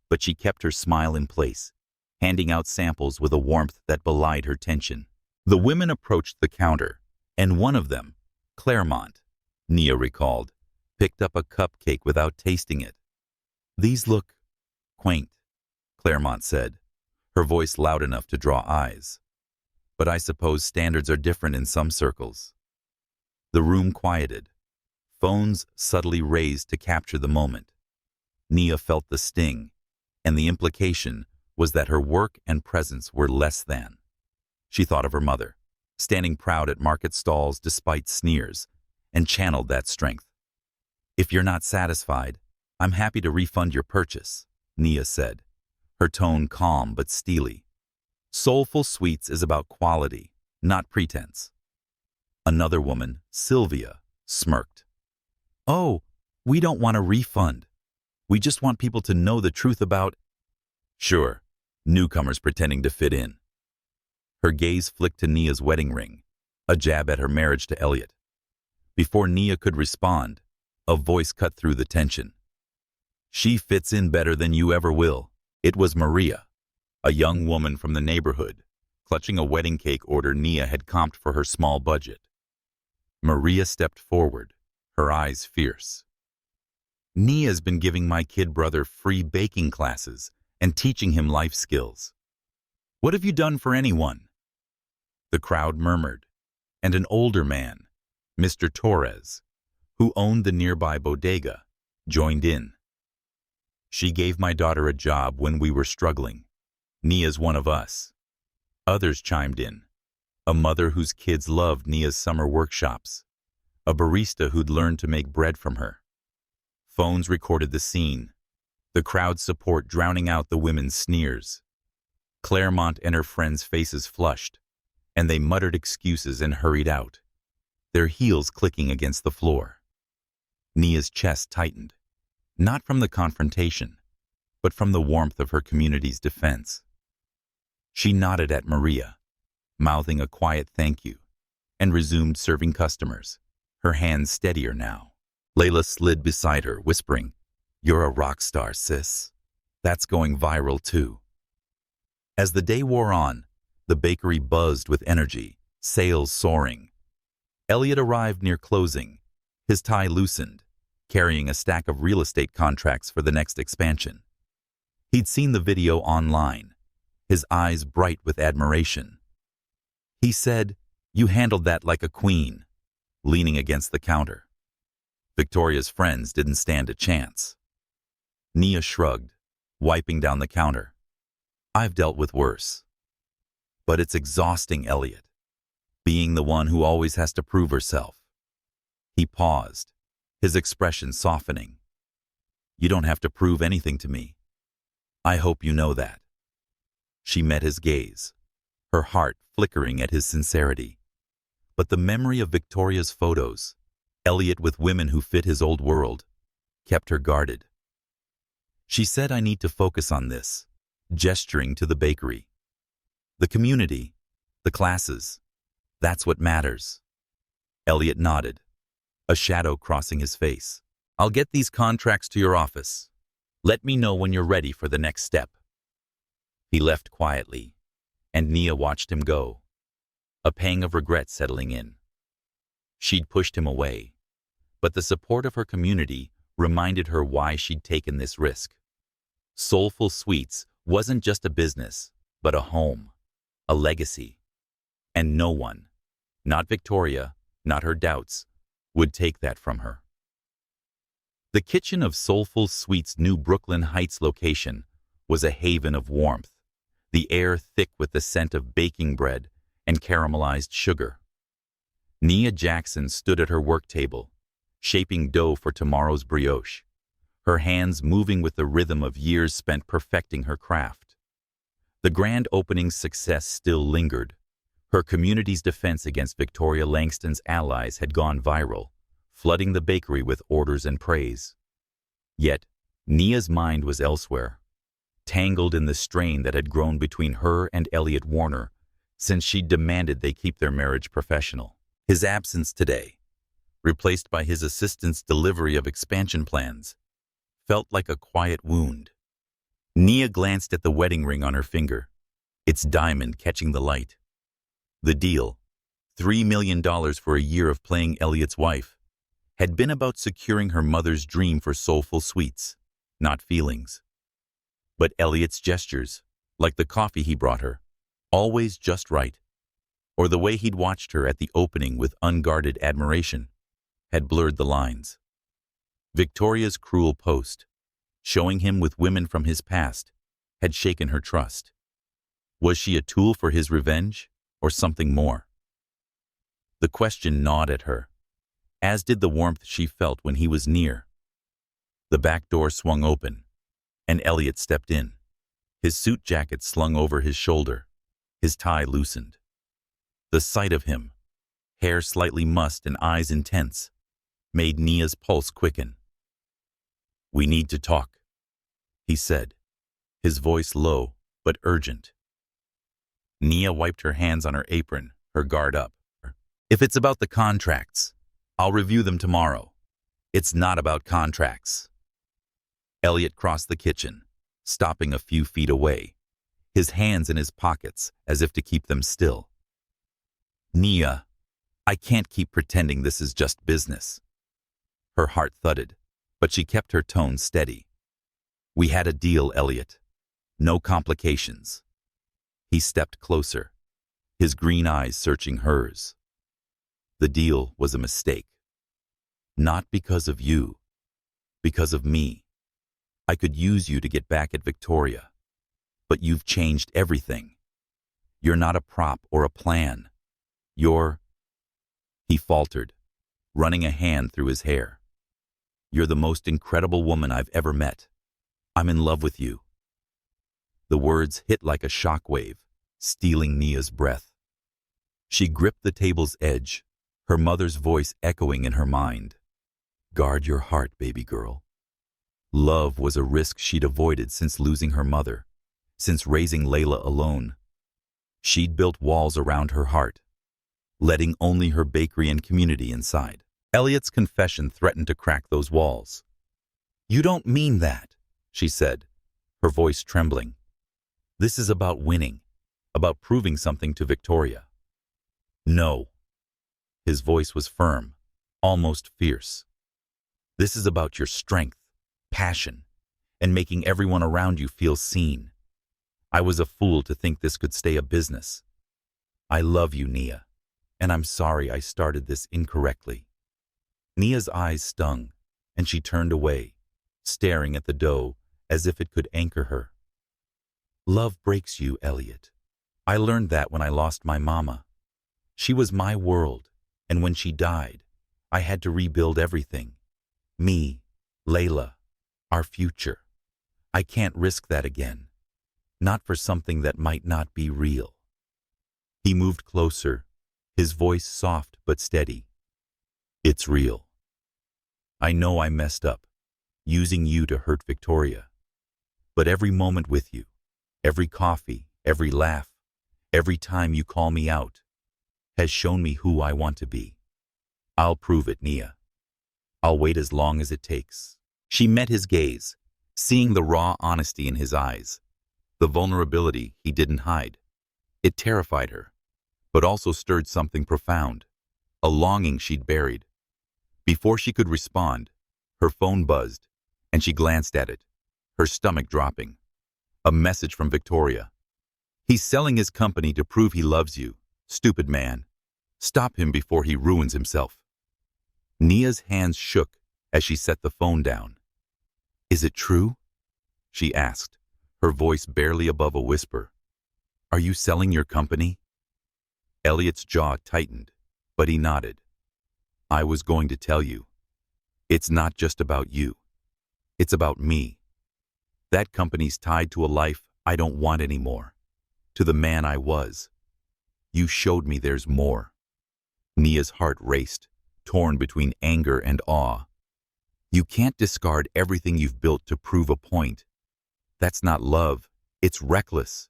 A: but she kept her smile in place, handing out samples with a warmth that belied her tension. The women approached the counter, and one of them, Claremont, Nia recalled, picked up a cupcake without tasting it. "These look quaint," Claremont said, her voice loud enough to draw eyes. "But I suppose standards are different in some circles." The room quieted, phones subtly raised to capture the moment. Nia felt the sting, and the implication was that her work and presence were less than. She thought of her mother, standing proud at market stalls despite sneers, and channeled that strength. "If you're not satisfied, I'm happy to refund your purchase," Nia said, her tone calm but steely. Soulful Sweets is about quality, not pretense. Another woman, Sylvia, smirked. "Oh, we don't want a refund. We just want people to know the truth about—" "Sure, newcomers pretending to fit in." Her gaze flicked to Nia's wedding ring, a jab at her marriage to Elliot. Before Nia could respond, a voice cut through the tension. "She fits in better than you ever will." It was Maria, a young woman from the neighborhood, clutching a wedding cake order Nia had comped for her small budget. Maria stepped forward, her eyes fierce. "Nia's been giving my kid brother free baking classes and teaching him life skills. What have you done for anyone?" The crowd murmured, and an older man, Mr. Torres, who owned the nearby bodega, joined in. "She gave my daughter a job when we were struggling. Nia's one of us." Others chimed in. A mother whose kids loved Nia's summer workshops. A barista who'd learned to make bread from her. Phones recorded the scene, the crowd's support drowning out the women's sneers. Claremont and her friends' faces flushed, and they muttered excuses and hurried out, their heels clicking against the floor. Nia's chest tightened, not from the confrontation, but from the warmth of her community's defense. She nodded at Maria, mouthing a quiet thank you, and resumed serving customers, her hands steadier now. Layla slid beside her, whispering, "You're a rock star, sis. That's going viral too." As the day wore on, the bakery buzzed with energy, sales soaring. Elliot arrived near closing, his tie loosened, carrying a stack of real estate contracts for the next expansion. He'd seen the video online, his eyes bright with admiration. He said, "You handled that like a queen," leaning against the counter. Victoria's friends didn't stand a chance. Nia shrugged, wiping down the counter. "I've dealt with worse." "But it's exhausting, Elliot, being the one who always has to prove herself." He paused, his expression softening. "You don't have to prove anything to me. I hope you know that." She met his gaze, her heart flickering at his sincerity. But the memory of Victoria's photos, Elliot with women who fit his old world, kept her guarded. She said, "I need to focus on this," gesturing to the bakery. "The community, the classes, that's what matters." Elliot nodded, a shadow crossing his face. "I'll get these contracts to your office. Let me know when you're ready for the next step." He left quietly, and Nia watched him go, a pang of regret settling in. She'd pushed him away, but the support of her community reminded her why she'd taken this risk. Soulful Sweets wasn't just a business, but a home, a legacy. And no one, not Victoria, not her doubts, would take that from her. The kitchen of Soulful Sweets' new Brooklyn Heights location was a haven of warmth, the air thick with the scent of baking bread and caramelized sugar. Nia Jackson stood at her work table, shaping dough for tomorrow's brioche, her hands moving with the rhythm of years spent perfecting her craft. The grand opening's success still lingered. Her community's defense against Victoria Langston's allies had gone viral, flooding the bakery with orders and praise. Yet, Nia's mind was elsewhere, tangled in the strain that had grown between her and Elliot Warner since she'd demanded they keep their marriage professional. His absence today, replaced by his assistant's delivery of expansion plans, felt like a quiet wound. Nia glanced at the wedding ring on her finger, its diamond catching the light. The deal, $3 million for a year of playing Elliot's wife, had been about securing her mother's dream for Soulful Sweets, not feelings. But Elliot's gestures, like the coffee he brought her, always just right, or the way he'd watched her at the opening with unguarded admiration, had blurred the lines. Victoria's cruel post, showing him with women from his past, had shaken her trust. Was she a tool for his revenge, or something more? The question gnawed at her, as did the warmth she felt when he was near. The back door swung open, and Elliot stepped in, his suit jacket slung over his shoulder, his tie loosened. The sight of him, hair slightly mussed and eyes intense, made Nia's pulse quicken. "We need to talk," he said, his voice low but urgent. Nia wiped her hands on her apron, her guard up. "If it's about the contracts, I'll review them tomorrow. It's not about contracts." Elliot crossed the kitchen, stopping a few feet away, his hands in his pockets as if to keep them still. "Nia, I can't keep pretending this is just business." Her heart thudded, but she kept her tone steady. "We had a deal, Elliot. No complications." He stepped closer, his green eyes searching hers. "The deal was a mistake. Not because of you, because of me. I could use you to get back at Victoria, but you've changed everything. You're not a prop or a plan. You're—" He faltered, running a hand through his hair. "You're the most incredible woman I've ever met. I'm in love with you." The words hit like a shockwave, stealing Nia's breath. She gripped the table's edge, her mother's voice echoing in her mind. "Guard your heart, baby girl." Love was a risk she'd avoided since losing her mother, since raising Layla alone. She'd built walls around her heart, letting only her bakery and community inside. Elliot's confession threatened to crack those walls. "You don't mean that," she said, her voice trembling. "This is about winning, about proving something to Victoria." "No." His voice was firm, almost fierce. "This is about your strength, passion, and making everyone around you feel seen. I was a fool to think this could stay a business. I love you, Nia, and I'm sorry I started this incorrectly." Nia's eyes stung, and she turned away, staring at the dough as if it could anchor her. "Love breaks you, Elliot. I learned that when I lost my mama. She was my world, and when she died, I had to rebuild everything. Me, Layla, our future. I can't risk that again. Not for something that might not be real." He moved closer, his voice soft but steady. "It's real. I know I messed up, using you to hurt Victoria. But every moment with you, every coffee, every laugh, every time you call me out, has shown me who I want to be. I'll prove it, Nia. I'll wait as long as it takes." She met his gaze, seeing the raw honesty in his eyes, the vulnerability he didn't hide. It terrified her, but also stirred something profound, a longing she'd buried. Before she could respond, her phone buzzed, and she glanced at it, her stomach dropping. A message from Victoria. "He's selling his company to prove he loves you. Stupid man. Stop him before he ruins himself." Nia's hands shook as she set the phone down. "Is it true?" she asked, her voice barely above a whisper. "Are you selling your company?" Elliot's jaw tightened, But he nodded. I was going to tell you. It's not just about you. It's about me. That company's tied to a life I don't want anymore. To the man I was. You showed me there's more. Nia's heart raced, torn between anger and awe. You can't discard everything you've built to prove a point. That's not love. It's reckless.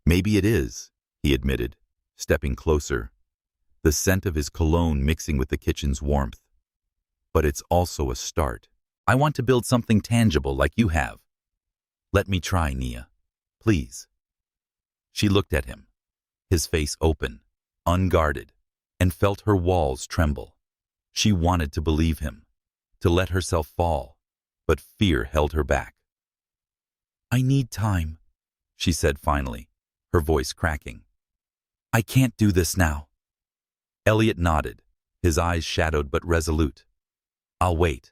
A: Maybe it is, he admitted, stepping closer, the scent of his cologne mixing with the kitchen's warmth. But it's also a start. I want to build something tangible like you have. Let me try, Nia. Please. She looked at him, his face open, unguarded, and felt her walls tremble. She wanted to believe him, to let herself fall, but fear held her back. I need time, she said finally, her voice cracking. I can't do this now. Elliot nodded, his eyes shadowed but resolute. I'll wait.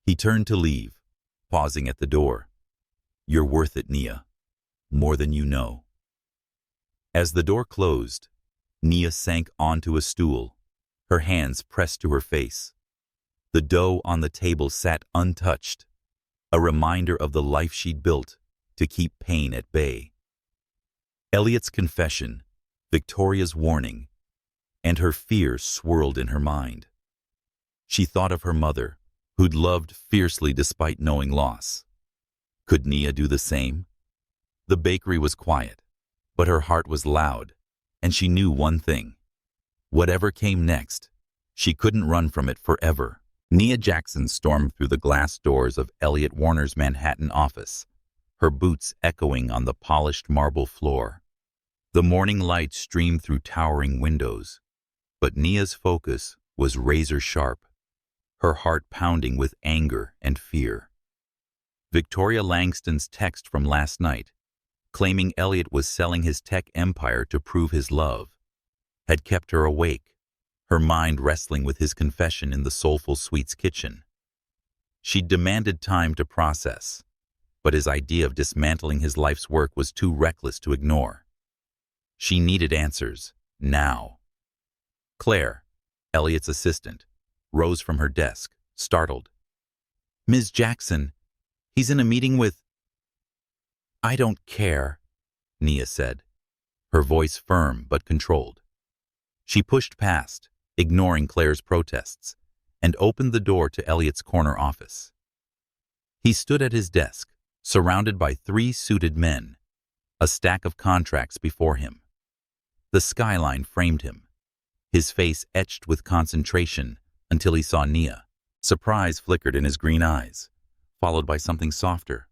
A: He turned to leave, pausing at the door. You're worth it, Nia. More than you know. As the door closed, Nia sank onto a stool, her hands pressed to her face. The dough on the table sat untouched, a reminder of the life she'd built to keep pain at bay. Elliot's confession, Victoria's warning, and her fear swirled in her mind. She thought of her mother, who'd loved fiercely despite knowing loss. Could Nia do the same? The bakery was quiet, but her heart was loud, and she knew one thing. Whatever came next, she couldn't run from it forever. Nia Jackson stormed through the glass doors of Elliot Warner's Manhattan office, her boots echoing on the polished marble floor. The morning light streamed through towering windows, but Nia's focus was razor sharp, her heart pounding with anger and fear. Victoria Langston's text from last night, claiming Elliot was selling his tech empire to prove his love, had kept her awake, her mind wrestling with his confession in the Soulful Sweets kitchen. She'd demanded time to process, but his idea of dismantling his life's work was too reckless to ignore. She needed answers, now. Claire, Elliot's assistant, rose from her desk, startled. Ms. Jackson, he's in a meeting with... I don't care, Nia said, her voice firm but controlled. She pushed past, ignoring Claire's protests, and opened the door to Elliot's corner office. He stood at his desk, surrounded by 3 suited men, a stack of contracts before him. The skyline framed him, his face etched with concentration until he saw Nia. Surprise flickered in his green eyes, followed by something softer.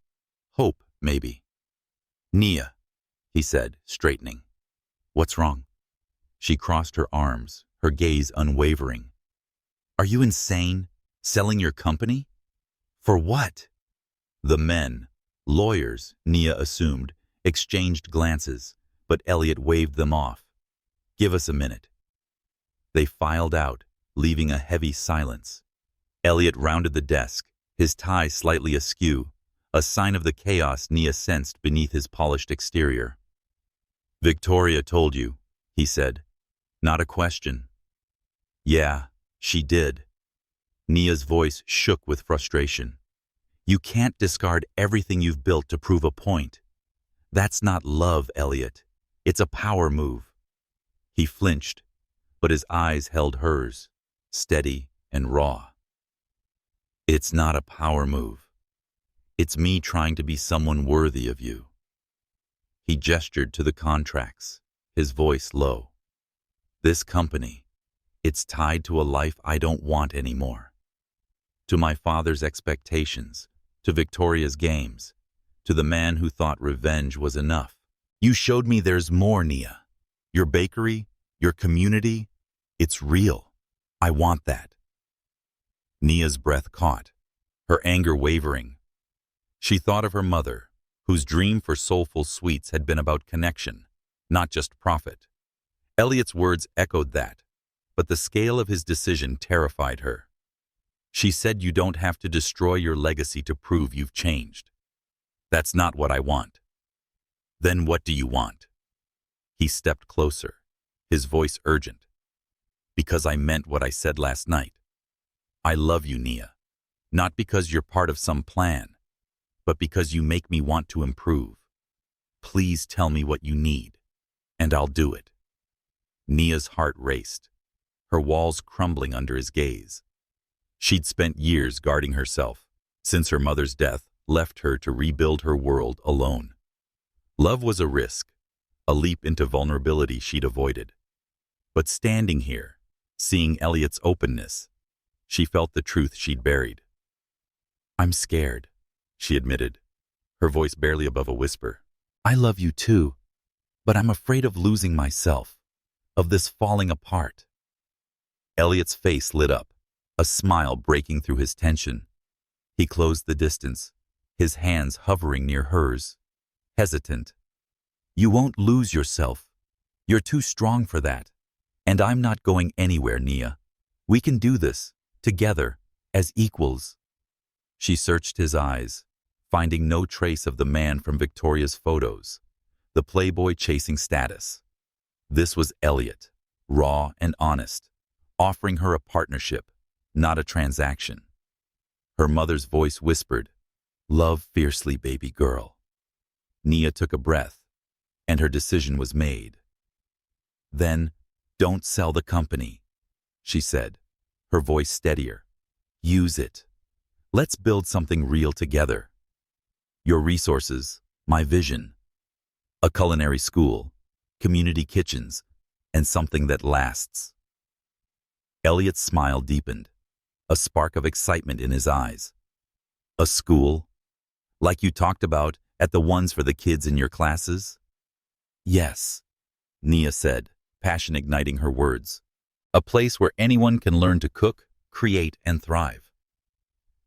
A: Hope, maybe. Nia, he said, straightening. What's wrong? She crossed her arms, her gaze unwavering. Are you insane? Selling your company? For what? The men, lawyers, Nia assumed, exchanged glances, but Elliot waved them off. Give us a minute. They filed out, leaving a heavy silence. Elliot rounded the desk, his tie slightly askew, a sign of the chaos Nia sensed beneath his polished exterior. Victoria told you, he said. Not a question. Yeah, she did. Nia's voice shook with frustration. You can't discard everything you've built to prove a point. That's not love, Elliot. It's a power move. He flinched, but his eyes held hers, steady and raw. It's not a power move. It's me trying to be someone worthy of you. He gestured to the contracts, his voice low. This company, it's tied to a life I don't want anymore. To my father's expectations, to Victoria's games, to the man who thought revenge was enough. You showed me there's more, Nia. Your bakery, your community, it's real. I want that. Nia's breath caught, her anger wavering. She thought of her mother, whose dream for Soulful Sweets had been about connection, not just profit. Elliot's words echoed that, but the scale of his decision terrified her. She said you don't have to destroy your legacy to prove you've changed. That's not what I want. Then what do you want? He stepped closer, his voice urgent. Because I meant what I said last night. I love you, Nia. Not because you're part of some plan, but because you make me want to improve. Please tell me what you need, and I'll do it. Nia's heart raced, her walls crumbling under his gaze. She'd spent years guarding herself, since her mother's death left her to rebuild her world alone. Love was a risk, a leap into vulnerability she'd avoided. But standing here, seeing Elliot's openness, she felt the truth she'd buried. I'm scared, she admitted, her voice barely above a whisper. I love you too, but I'm afraid of losing myself, of this falling apart. Elliot's face lit up, a smile breaking through his tension. He closed the distance, his hands hovering near hers, hesitant. You won't lose yourself. You're too strong for that. And I'm not going anywhere, Nia. We can do this, together, as equals. She searched his eyes, finding no trace of the man from Victoria's photos, the playboy chasing status. This was Elliot, raw and honest, offering her a partnership, not a transaction. Her mother's voice whispered, "Love fiercely, baby girl." Nia took a breath, and her decision was made. Then, don't sell the company, she said, her voice steadier. Use it. Let's build something real together. Your resources, my vision. A culinary school, community kitchens, and something that lasts. Elliot's smile deepened, a spark of excitement in his eyes. A school? Like you talked about at the ones for the kids in your classes? Yes, Nia said, passion igniting her words. A place where anyone can learn to cook, create, and thrive.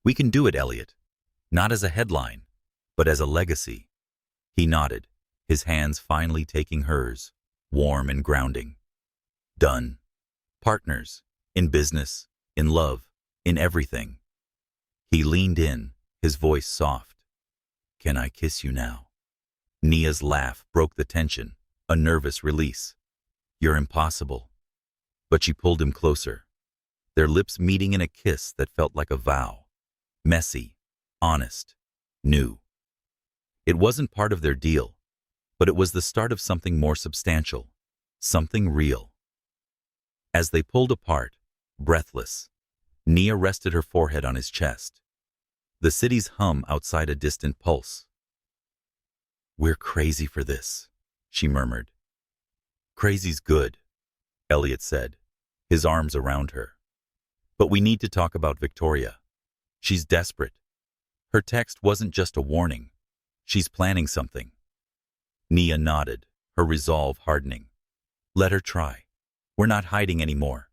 A: We can do it, Elliot. Not as a headline, but as a legacy. He nodded, his hands finally taking hers, warm and grounding. Done. Partners, in business, in love, in everything. He leaned in, his voice soft. Can I kiss you now? Nia's laugh broke the tension, a nervous release. You're impossible. But she pulled him closer, their lips meeting in a kiss that felt like a vow. Messy, honest, new. It wasn't part of their deal, but it was the start of something more substantial, something real. As they pulled apart, breathless, Nia rested her forehead on his chest. The city's hum outside a distant pulse. We're crazy for this, she murmured. Crazy's good, Elliot said, his arms around her. But we need to talk about Victoria. She's desperate. Her text wasn't just a warning. She's planning something. Nia nodded, her resolve hardening. Let her try. We're not hiding anymore.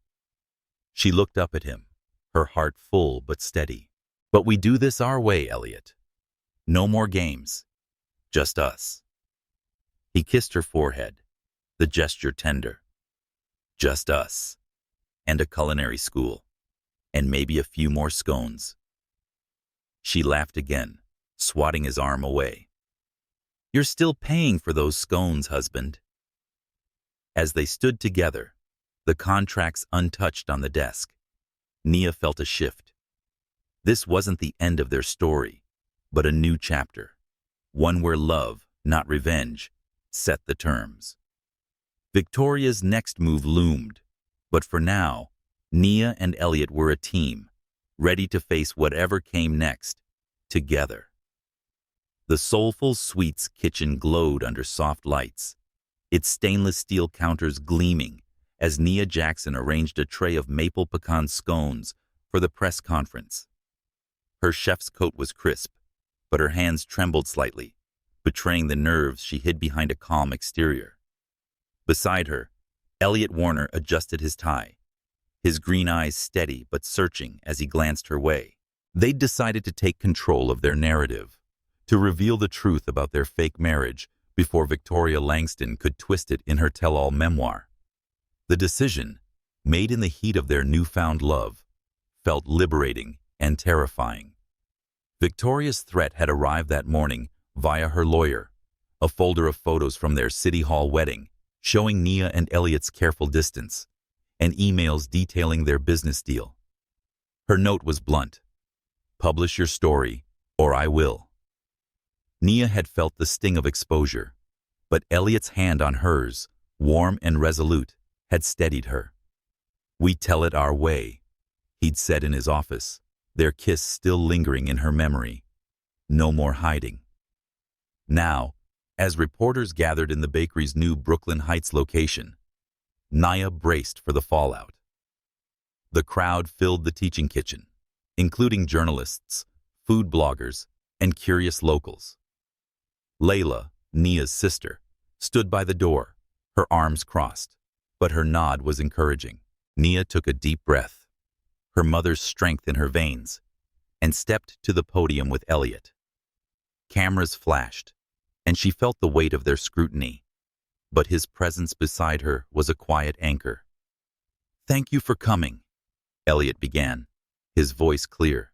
A: She looked up at him, her heart full but steady. But we do this our way, Elliot. No more games. Just us. He kissed her forehead, the gesture tender. Just us. And a culinary school. And maybe a few more scones. She laughed again, swatting his arm away. You're still paying for those scones, husband. As they stood together, the contracts untouched on the desk, Nia felt a shift. This wasn't the end of their story, but a new chapter, one where love, not revenge, set the terms. Victoria's next move loomed, but for now, Nia and Elliot were a team, ready to face whatever came next, together. The Soulful Sweets kitchen glowed under soft lights, its stainless steel counters gleaming as Nia Jackson arranged a tray of maple pecan scones for the press conference. Her chef's coat was crisp, but her hands trembled slightly, betraying the nerves she hid behind a calm exterior. Beside her, Elliot Warner adjusted his tie, his green eyes steady but searching as he glanced her way. They'd decided to take control of their narrative, to reveal the truth about their fake marriage before Victoria Langston could twist it in her tell-all memoir. The decision, made in the heat of their newfound love, felt liberating and terrifying. Victoria's threat had arrived that morning via her lawyer, a folder of photos from their City Hall wedding, showing Nia and Elliot's careful distance. and emails detailing their business deal. Her note was blunt: "Publish your story, or I will." Nia had felt the sting of exposure, but Elliot's hand on hers, warm and resolute, had steadied her. "We tell it our way," he'd said in his office, their kiss still lingering in her memory. No more hiding. Now, as reporters gathered in the bakery's new Brooklyn Heights location, Nia braced for the fallout. The crowd filled the teaching kitchen, including journalists, food bloggers, and curious locals. Layla, Nia's sister, stood by the door, her arms crossed, but her nod was encouraging. Nia took a deep breath, her mother's strength in her veins, and stepped to the podium with Elliot. Cameras flashed, and she felt the weight of their scrutiny, but his presence beside her was a quiet anchor. "Thank you for coming," Elliot began, his voice clear.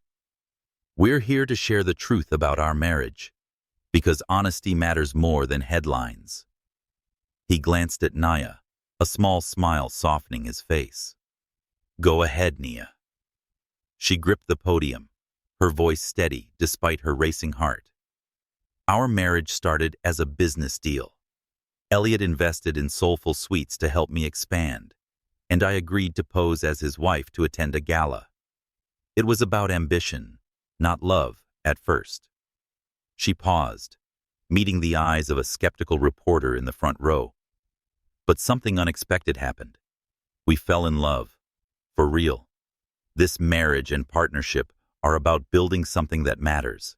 A: "We're here to share the truth about our marriage, because honesty matters more than headlines." He glanced at Nia, a small smile softening his face. "Go ahead, Nia." She gripped the podium, her voice steady despite her racing heart. "Our marriage started as a business deal. Elliot invested in Soulful Sweets to help me expand, and I agreed to pose as his wife to attend a gala. It was about ambition, not love, at first." She paused, meeting the eyes of a skeptical reporter in the front row. But something unexpected happened. "We fell in love. For real. This marriage and partnership are about building something that matters.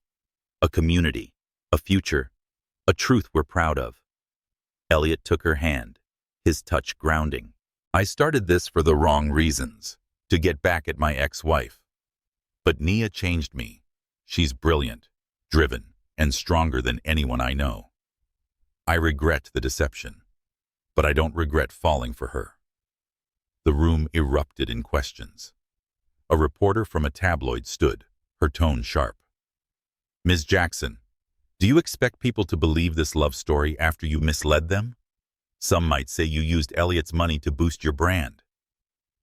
A: A community, a future, a truth we're proud of." Elliot took her hand, his touch grounding. "I started this for the wrong reasons, to get back at my ex-wife. But Nia changed me. She's brilliant, driven, and stronger than anyone I know. I regret the deception, but I don't regret falling for her." The room erupted in questions. A reporter from a tabloid stood, her tone sharp. "Ms. Jackson, do you expect people to believe this love story after you misled them? Some might say you used Elliot's money to boost your brand."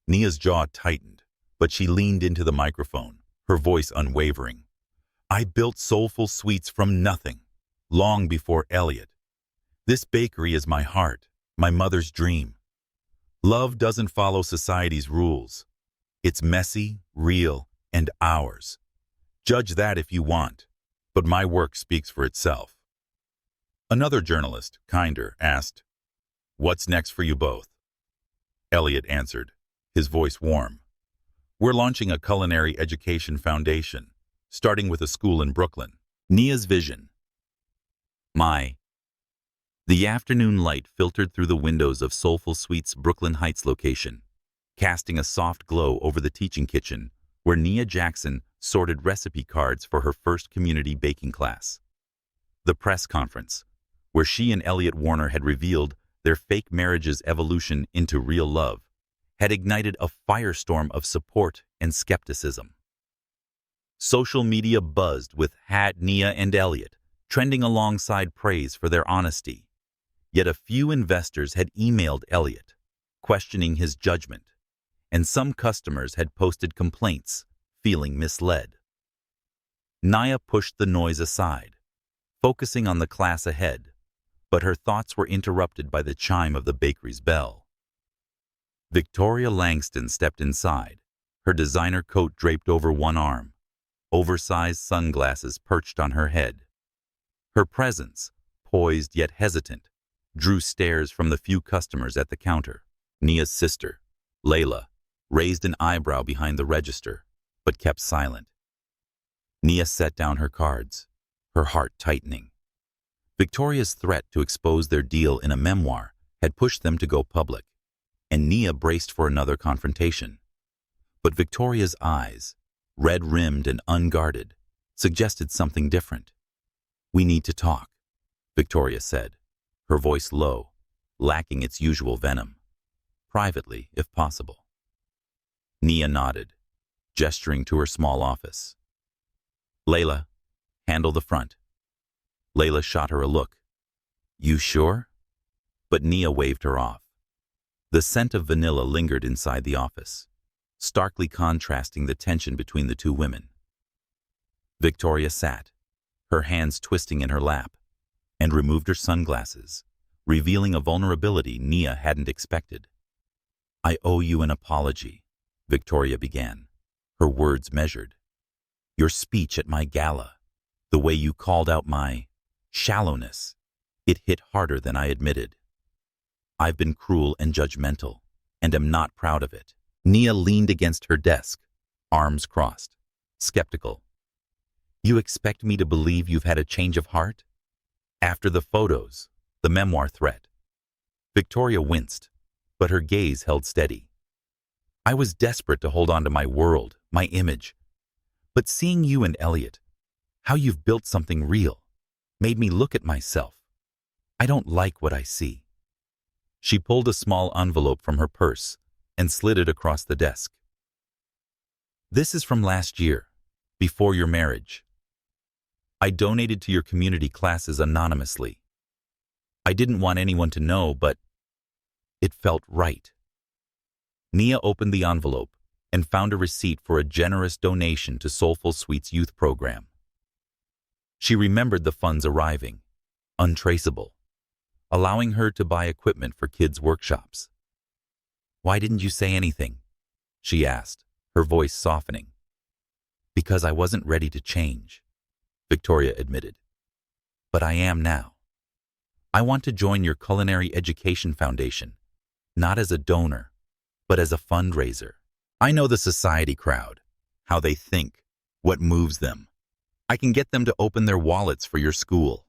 A: Nia's jaw tightened, but she leaned into the microphone, her voice unwavering. "I built Soulful Sweets from nothing, long before Elliot. This bakery is my heart, my mother's dream. Love doesn't follow society's rules. It's messy, real, and ours. Judge that if you want, but my work speaks for itself." Another journalist, kinder, asked, "What's next for you both?" Elliot answered, his voice warm. "We're launching a culinary education foundation, starting with a school in Brooklyn." Nia's vision. The afternoon light filtered through the windows of Soulful Sweets' Brooklyn Heights location, casting a soft glow over the teaching kitchen, where Nia Jackson sorted recipe cards for her first community baking class. The press conference, where she and Elliot Warner had revealed their fake marriage's evolution into real love, had ignited a firestorm of support and skepticism. Social media buzzed with Nia and Elliot, trending alongside praise for their honesty. Yet a few investors had emailed Elliot, questioning his judgment, and some customers had posted complaints, feeling misled. Nia pushed the noise aside, focusing on the class ahead, but her thoughts were interrupted by the chime of the bakery's bell. Victoria Langston stepped inside, her designer coat draped over one arm, oversized sunglasses perched on her head. Her presence, poised yet hesitant, drew stares from the few customers at the counter. Nia's sister, Layla, raised an eyebrow behind the register, but kept silent. Nia set down her cards, her heart tightening. Victoria's threat to expose their deal in a memoir had pushed them to go public, and Nia braced for another confrontation. But Victoria's eyes, red-rimmed and unguarded, suggested something different. "We need to talk," Victoria said, her voice low, lacking its usual venom. "Privately, if possible." Nia nodded, gesturing to her small office. "Layla, handle the front." Layla shot her a look. "You sure?" But Nia waved her off. The scent of vanilla lingered inside the office, starkly contrasting the tension between the two women. Victoria sat, her hands twisting in her lap, and removed her sunglasses, revealing a vulnerability Nia hadn't expected. "I owe you an apology," Victoria began, her words measured. "Your speech at my gala, the way you called out my shallowness, it hit harder than I admitted. I've been cruel and judgmental, and am not proud of it." Nia leaned against her desk, arms crossed, skeptical. "You expect me to believe you've had a change of heart? After the photos, the memoir threat?" Victoria winced, but her gaze held steady. "I was desperate to hold on to my world, my image. But seeing you and Elliot, how you've built something real, made me look at myself. I don't like what I see." She pulled a small envelope from her purse and slid it across the desk. "This is from last year, before your marriage. I donated to your community classes anonymously. I didn't want anyone to know, but it felt right." Nia opened the envelope and found a receipt for a generous donation to Soulful Sweets youth program. She remembered the funds arriving, untraceable, allowing her to buy equipment for kids' workshops. "Why didn't you say anything?" she asked, her voice softening. "Because I wasn't ready to change," Victoria admitted. "But I am now. I want to join your Culinary Education Foundation, not as a donor, but as a fundraiser. I know the society crowd, how they think, what moves them. I can get them to open their wallets for your school."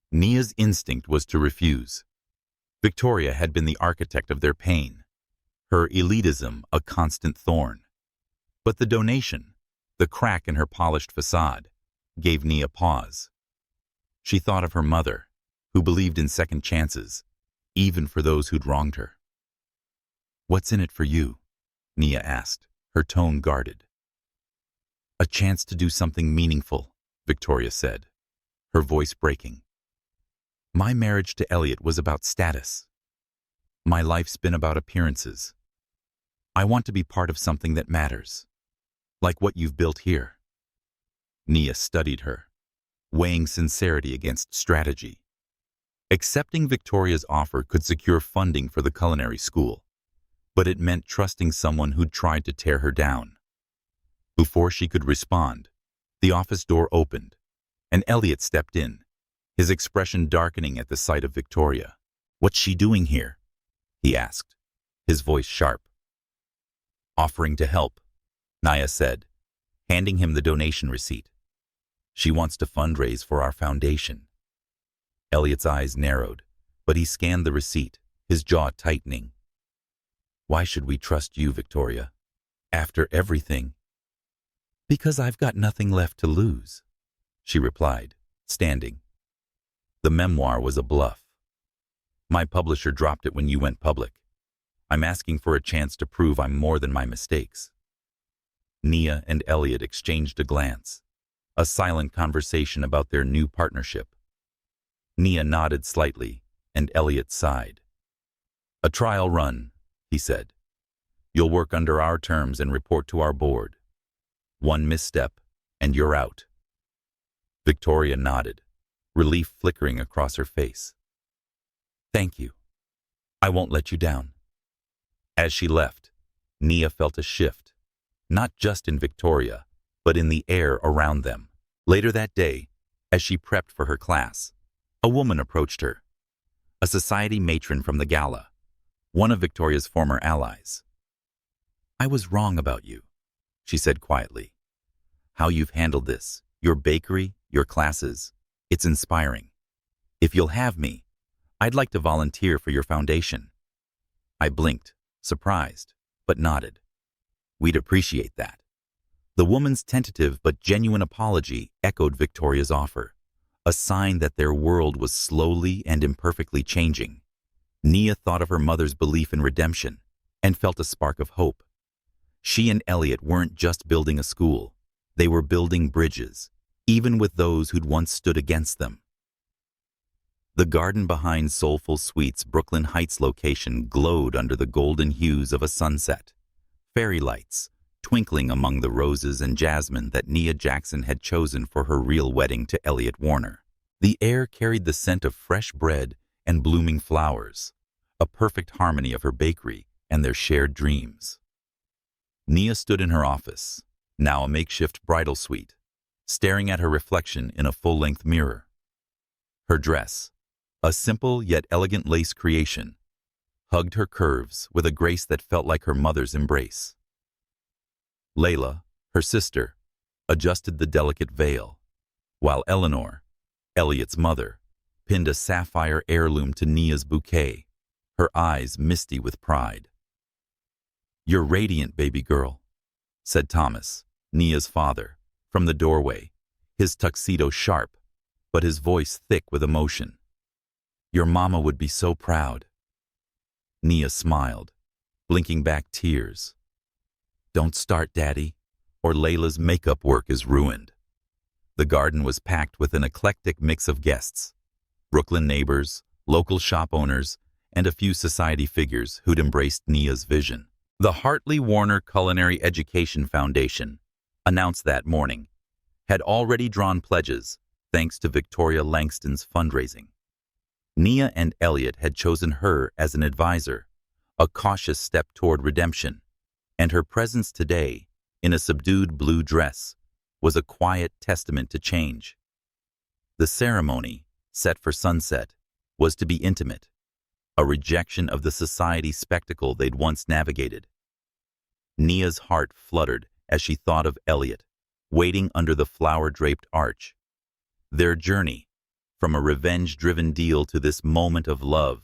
A: Nia's instinct was to refuse. Victoria had been the architect of their pain, her elitism a constant thorn. But the donation, the crack in her polished facade, gave Nia pause. She thought of her mother, who believed in second chances, even for those who'd wronged her. "What's in it for you?" Nia asked, her tone guarded. "A chance to do something meaningful," Victoria said, her voice breaking. "My marriage to Elliot was about status. My life's been about appearances. I want to be part of something that matters, like what you've built here." Nia studied her, weighing sincerity against strategy. Accepting Victoria's offer could secure funding for the culinary school, but it meant trusting someone who'd tried to tear her down. Before she could respond, the office door opened, and Elliot stepped in, his expression darkening at the sight of Victoria. "What's she doing here?" he asked, his voice sharp. "Offering to help," Nia said, handing him the donation receipt. "She wants to fundraise for our foundation." Elliot's eyes narrowed, but he scanned the receipt, his jaw tightening. "Why should we trust you, Victoria? After everything?" "Because I've got nothing left to lose," she replied, standing. "The memoir was a bluff. My publisher dropped it when you went public. I'm asking for a chance to prove I'm more than my mistakes." Nia and Elliot exchanged a glance, a silent conversation about their new partnership. Nia nodded slightly, and Elliot sighed. "A trial run," he said. "You'll work under our terms and report to our board. One misstep, and you're out." Victoria nodded, relief flickering across her face. "Thank you. I won't let you down." As she left, Nia felt a shift, not just in Victoria, but in the air around them. Later that day, as she prepped for her class, a woman approached her, a society matron from the gala, one of Victoria's former allies. "I was wrong about you," she said quietly. "How you've handled this, your bakery, your classes, it's inspiring. If you'll have me, I'd like to volunteer for your foundation." I blinked, surprised, but nodded. "We'd appreciate that." The woman's tentative but genuine apology echoed Victoria's offer, a sign that their world was slowly and imperfectly changing. Nia thought of her mother's belief in redemption and felt a spark of hope. She and Elliot weren't just building a school, they were building bridges, even with those who'd once stood against them. The garden behind Soulful Sweets' Brooklyn Heights location glowed under the golden hues of a sunset. Fairy lights, twinkling among the roses and jasmine that Nia Jackson had chosen for her real wedding to Elliot Warner. The air carried the scent of fresh bread and blooming flowers, a perfect harmony of her bakery and their shared dreams. Nia stood in her office, now a makeshift bridal suite, staring at her reflection in a full-length mirror. Her dress, a simple yet elegant lace creation, hugged her curves with a grace that felt like her mother's embrace. Layla, her sister, adjusted the delicate veil, while Eleanor, Elliot's mother, pinned a sapphire heirloom to Nia's bouquet, her eyes misty with pride. "You're radiant, baby girl," said Thomas, Nia's father, from the doorway, his tuxedo sharp, but his voice thick with emotion. "Your mama would be so proud." Nia smiled, blinking back tears. "Don't start, Daddy, or Layla's makeup work is ruined." The garden was packed with an eclectic mix of guests, Brooklyn neighbors, local shop owners, and a few society figures who'd embraced Nia's vision. The Hartley Warner Culinary Education Foundation, announced that morning, had already drawn pledges thanks to Victoria Langston's fundraising. Nia and Elliot had chosen her as an advisor, a cautious step toward redemption, and her presence today, in a subdued blue dress, was a quiet testament to change. The ceremony, set for sunset, was to be intimate, a rejection of the society spectacle they'd once navigated. Nia's heart fluttered as she thought of Elliot, waiting under the flower-draped arch. Their journey, from a revenge-driven deal to this moment of love,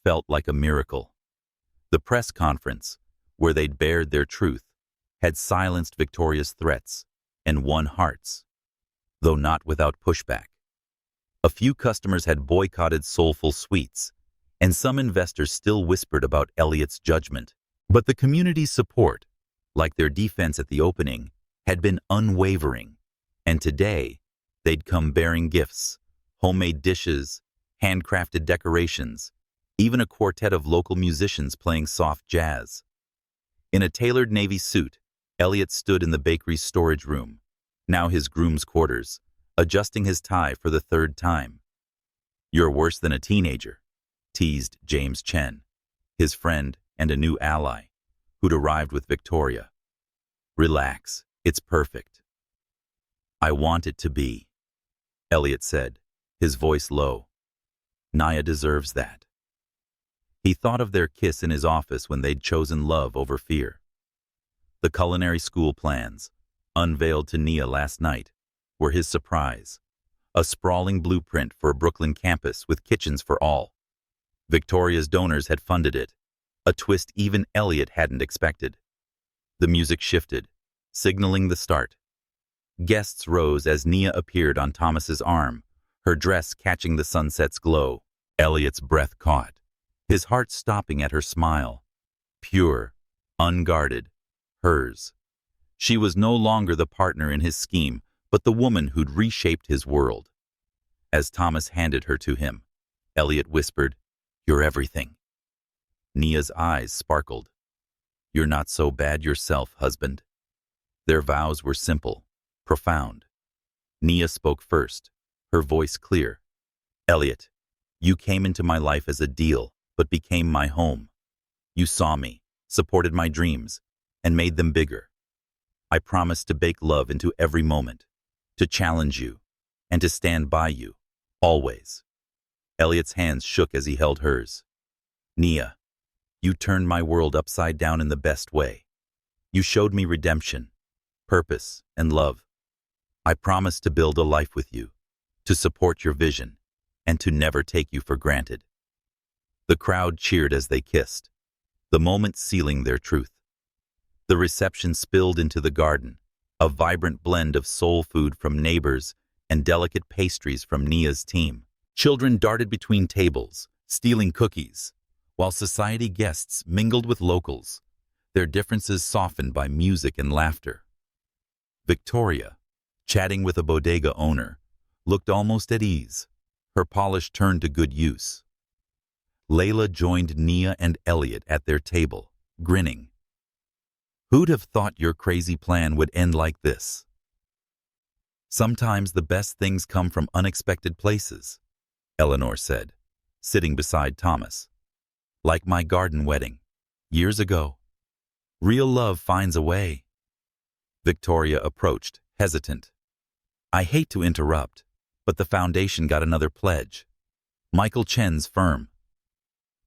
A: felt like a miracle. The press conference, where they'd bared their truth, had silenced Victoria's threats and won hearts, though not without pushback. A few customers had boycotted Soulful Sweets, and some investors still whispered about Elliot's judgment. But the community's support, like their defense at the opening, had been unwavering, and today they'd come bearing gifts, homemade dishes, handcrafted decorations, even a quartet of local musicians playing soft jazz. In a tailored navy suit, Elliot stood in the bakery's storage room, now his groom's quarters, adjusting his tie for the third time. "You're worse than a teenager," teased James Chen, his friend and a new ally, who'd arrived with Victoria. "Relax, it's perfect." "I want it to be," Elliot said, his voice low. "Nia deserves that." He thought of their kiss in his office when they'd chosen love over fear. The culinary school plans, unveiled to Nia last night, were his surprise, a sprawling blueprint for a Brooklyn campus with kitchens for all. Victoria's donors had funded it, a twist even Elliot hadn't expected. The music shifted, signaling the start. Guests rose as Nia appeared on Thomas's arm, her dress catching the sunset's glow. Elliot's breath caught, his heart stopping at her smile. Pure, unguarded, hers. She was no longer the partner in his scheme, but the woman who'd reshaped his world. As Thomas handed her to him, Elliot whispered, "You're everything." Nia's eyes sparkled. "You're not so bad yourself, husband." Their vows were simple, profound. Nia spoke first, her voice clear. "Elliot, you came into my life as a deal, but became my home. You saw me, supported my dreams, and made them bigger. I promise to bake love into every moment, to challenge you, and to stand by you, always." Elliot's hands shook as he held hers. "Nia, you turned my world upside down in the best way. You showed me redemption, purpose, and love. I promise to build a life with you, to support your vision, and to never take you for granted." The crowd cheered as they kissed, the moment sealing their truth. The reception spilled into the garden, a vibrant blend of soul food from neighbors and delicate pastries from Nia's team. Children darted between tables, stealing cookies, while society guests mingled with locals, their differences softened by music and laughter. Victoria, chatting with a bodega owner, looked almost at ease, Her polish turned to good use. Layla joined Nia and Elliot at their table, grinning. Who'd have thought your crazy plan would end like this? Sometimes the best things come from unexpected places, Eleanor said, sitting beside Thomas. Like my garden wedding, years ago. Real love finds a way. Victoria approached, hesitant. I hate to interrupt, but the foundation got another pledge. Michael Chen's firm.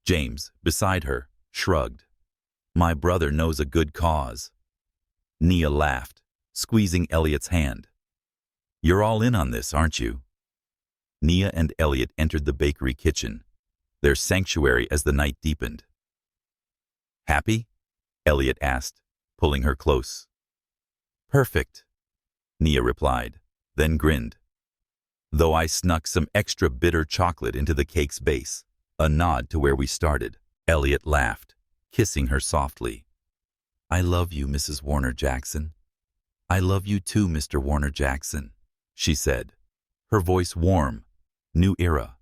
A: James, beside her, shrugged. My brother knows a good cause. Nia laughed, squeezing Elliot's hand. You're all in on this, aren't you? Nia and Elliot entered the bakery kitchen, their sanctuary as the night deepened. Happy? Elliot asked, pulling her close. Perfect, Nia replied, then grinned. Though I snuck some extra bitter chocolate into the cake's base, a nod to where we started. Elliot laughed, kissing her softly. I love you, Mrs. Warner Jackson. I love you too, Mr. Warner Jackson, she said, her voice warm. New era,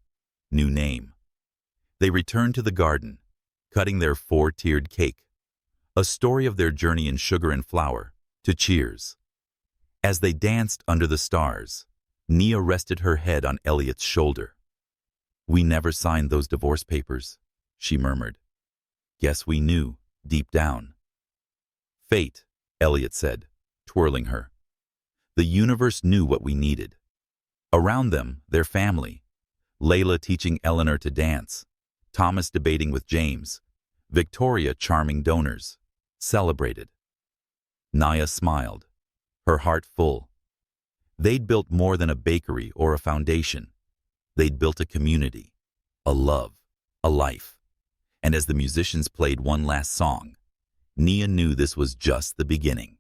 A: new name. They returned to the garden, cutting their 4-tiered cake, a story of their journey in sugar and flour, to cheers. As they danced under the stars, Nia rested her head on Elliot's shoulder. We never signed those divorce papers, she murmured. Guess we knew, deep down. Fate, Elliot said, twirling her. The universe knew what we needed. Around them, their family. Layla teaching Eleanor to dance, Thomas debating with James, Victoria charming donors, celebrated. Nia smiled, her heart full. They'd built more than a bakery or a foundation. They'd built a community, a love, a life. And as the musicians played one last song, Nia knew this was just the beginning.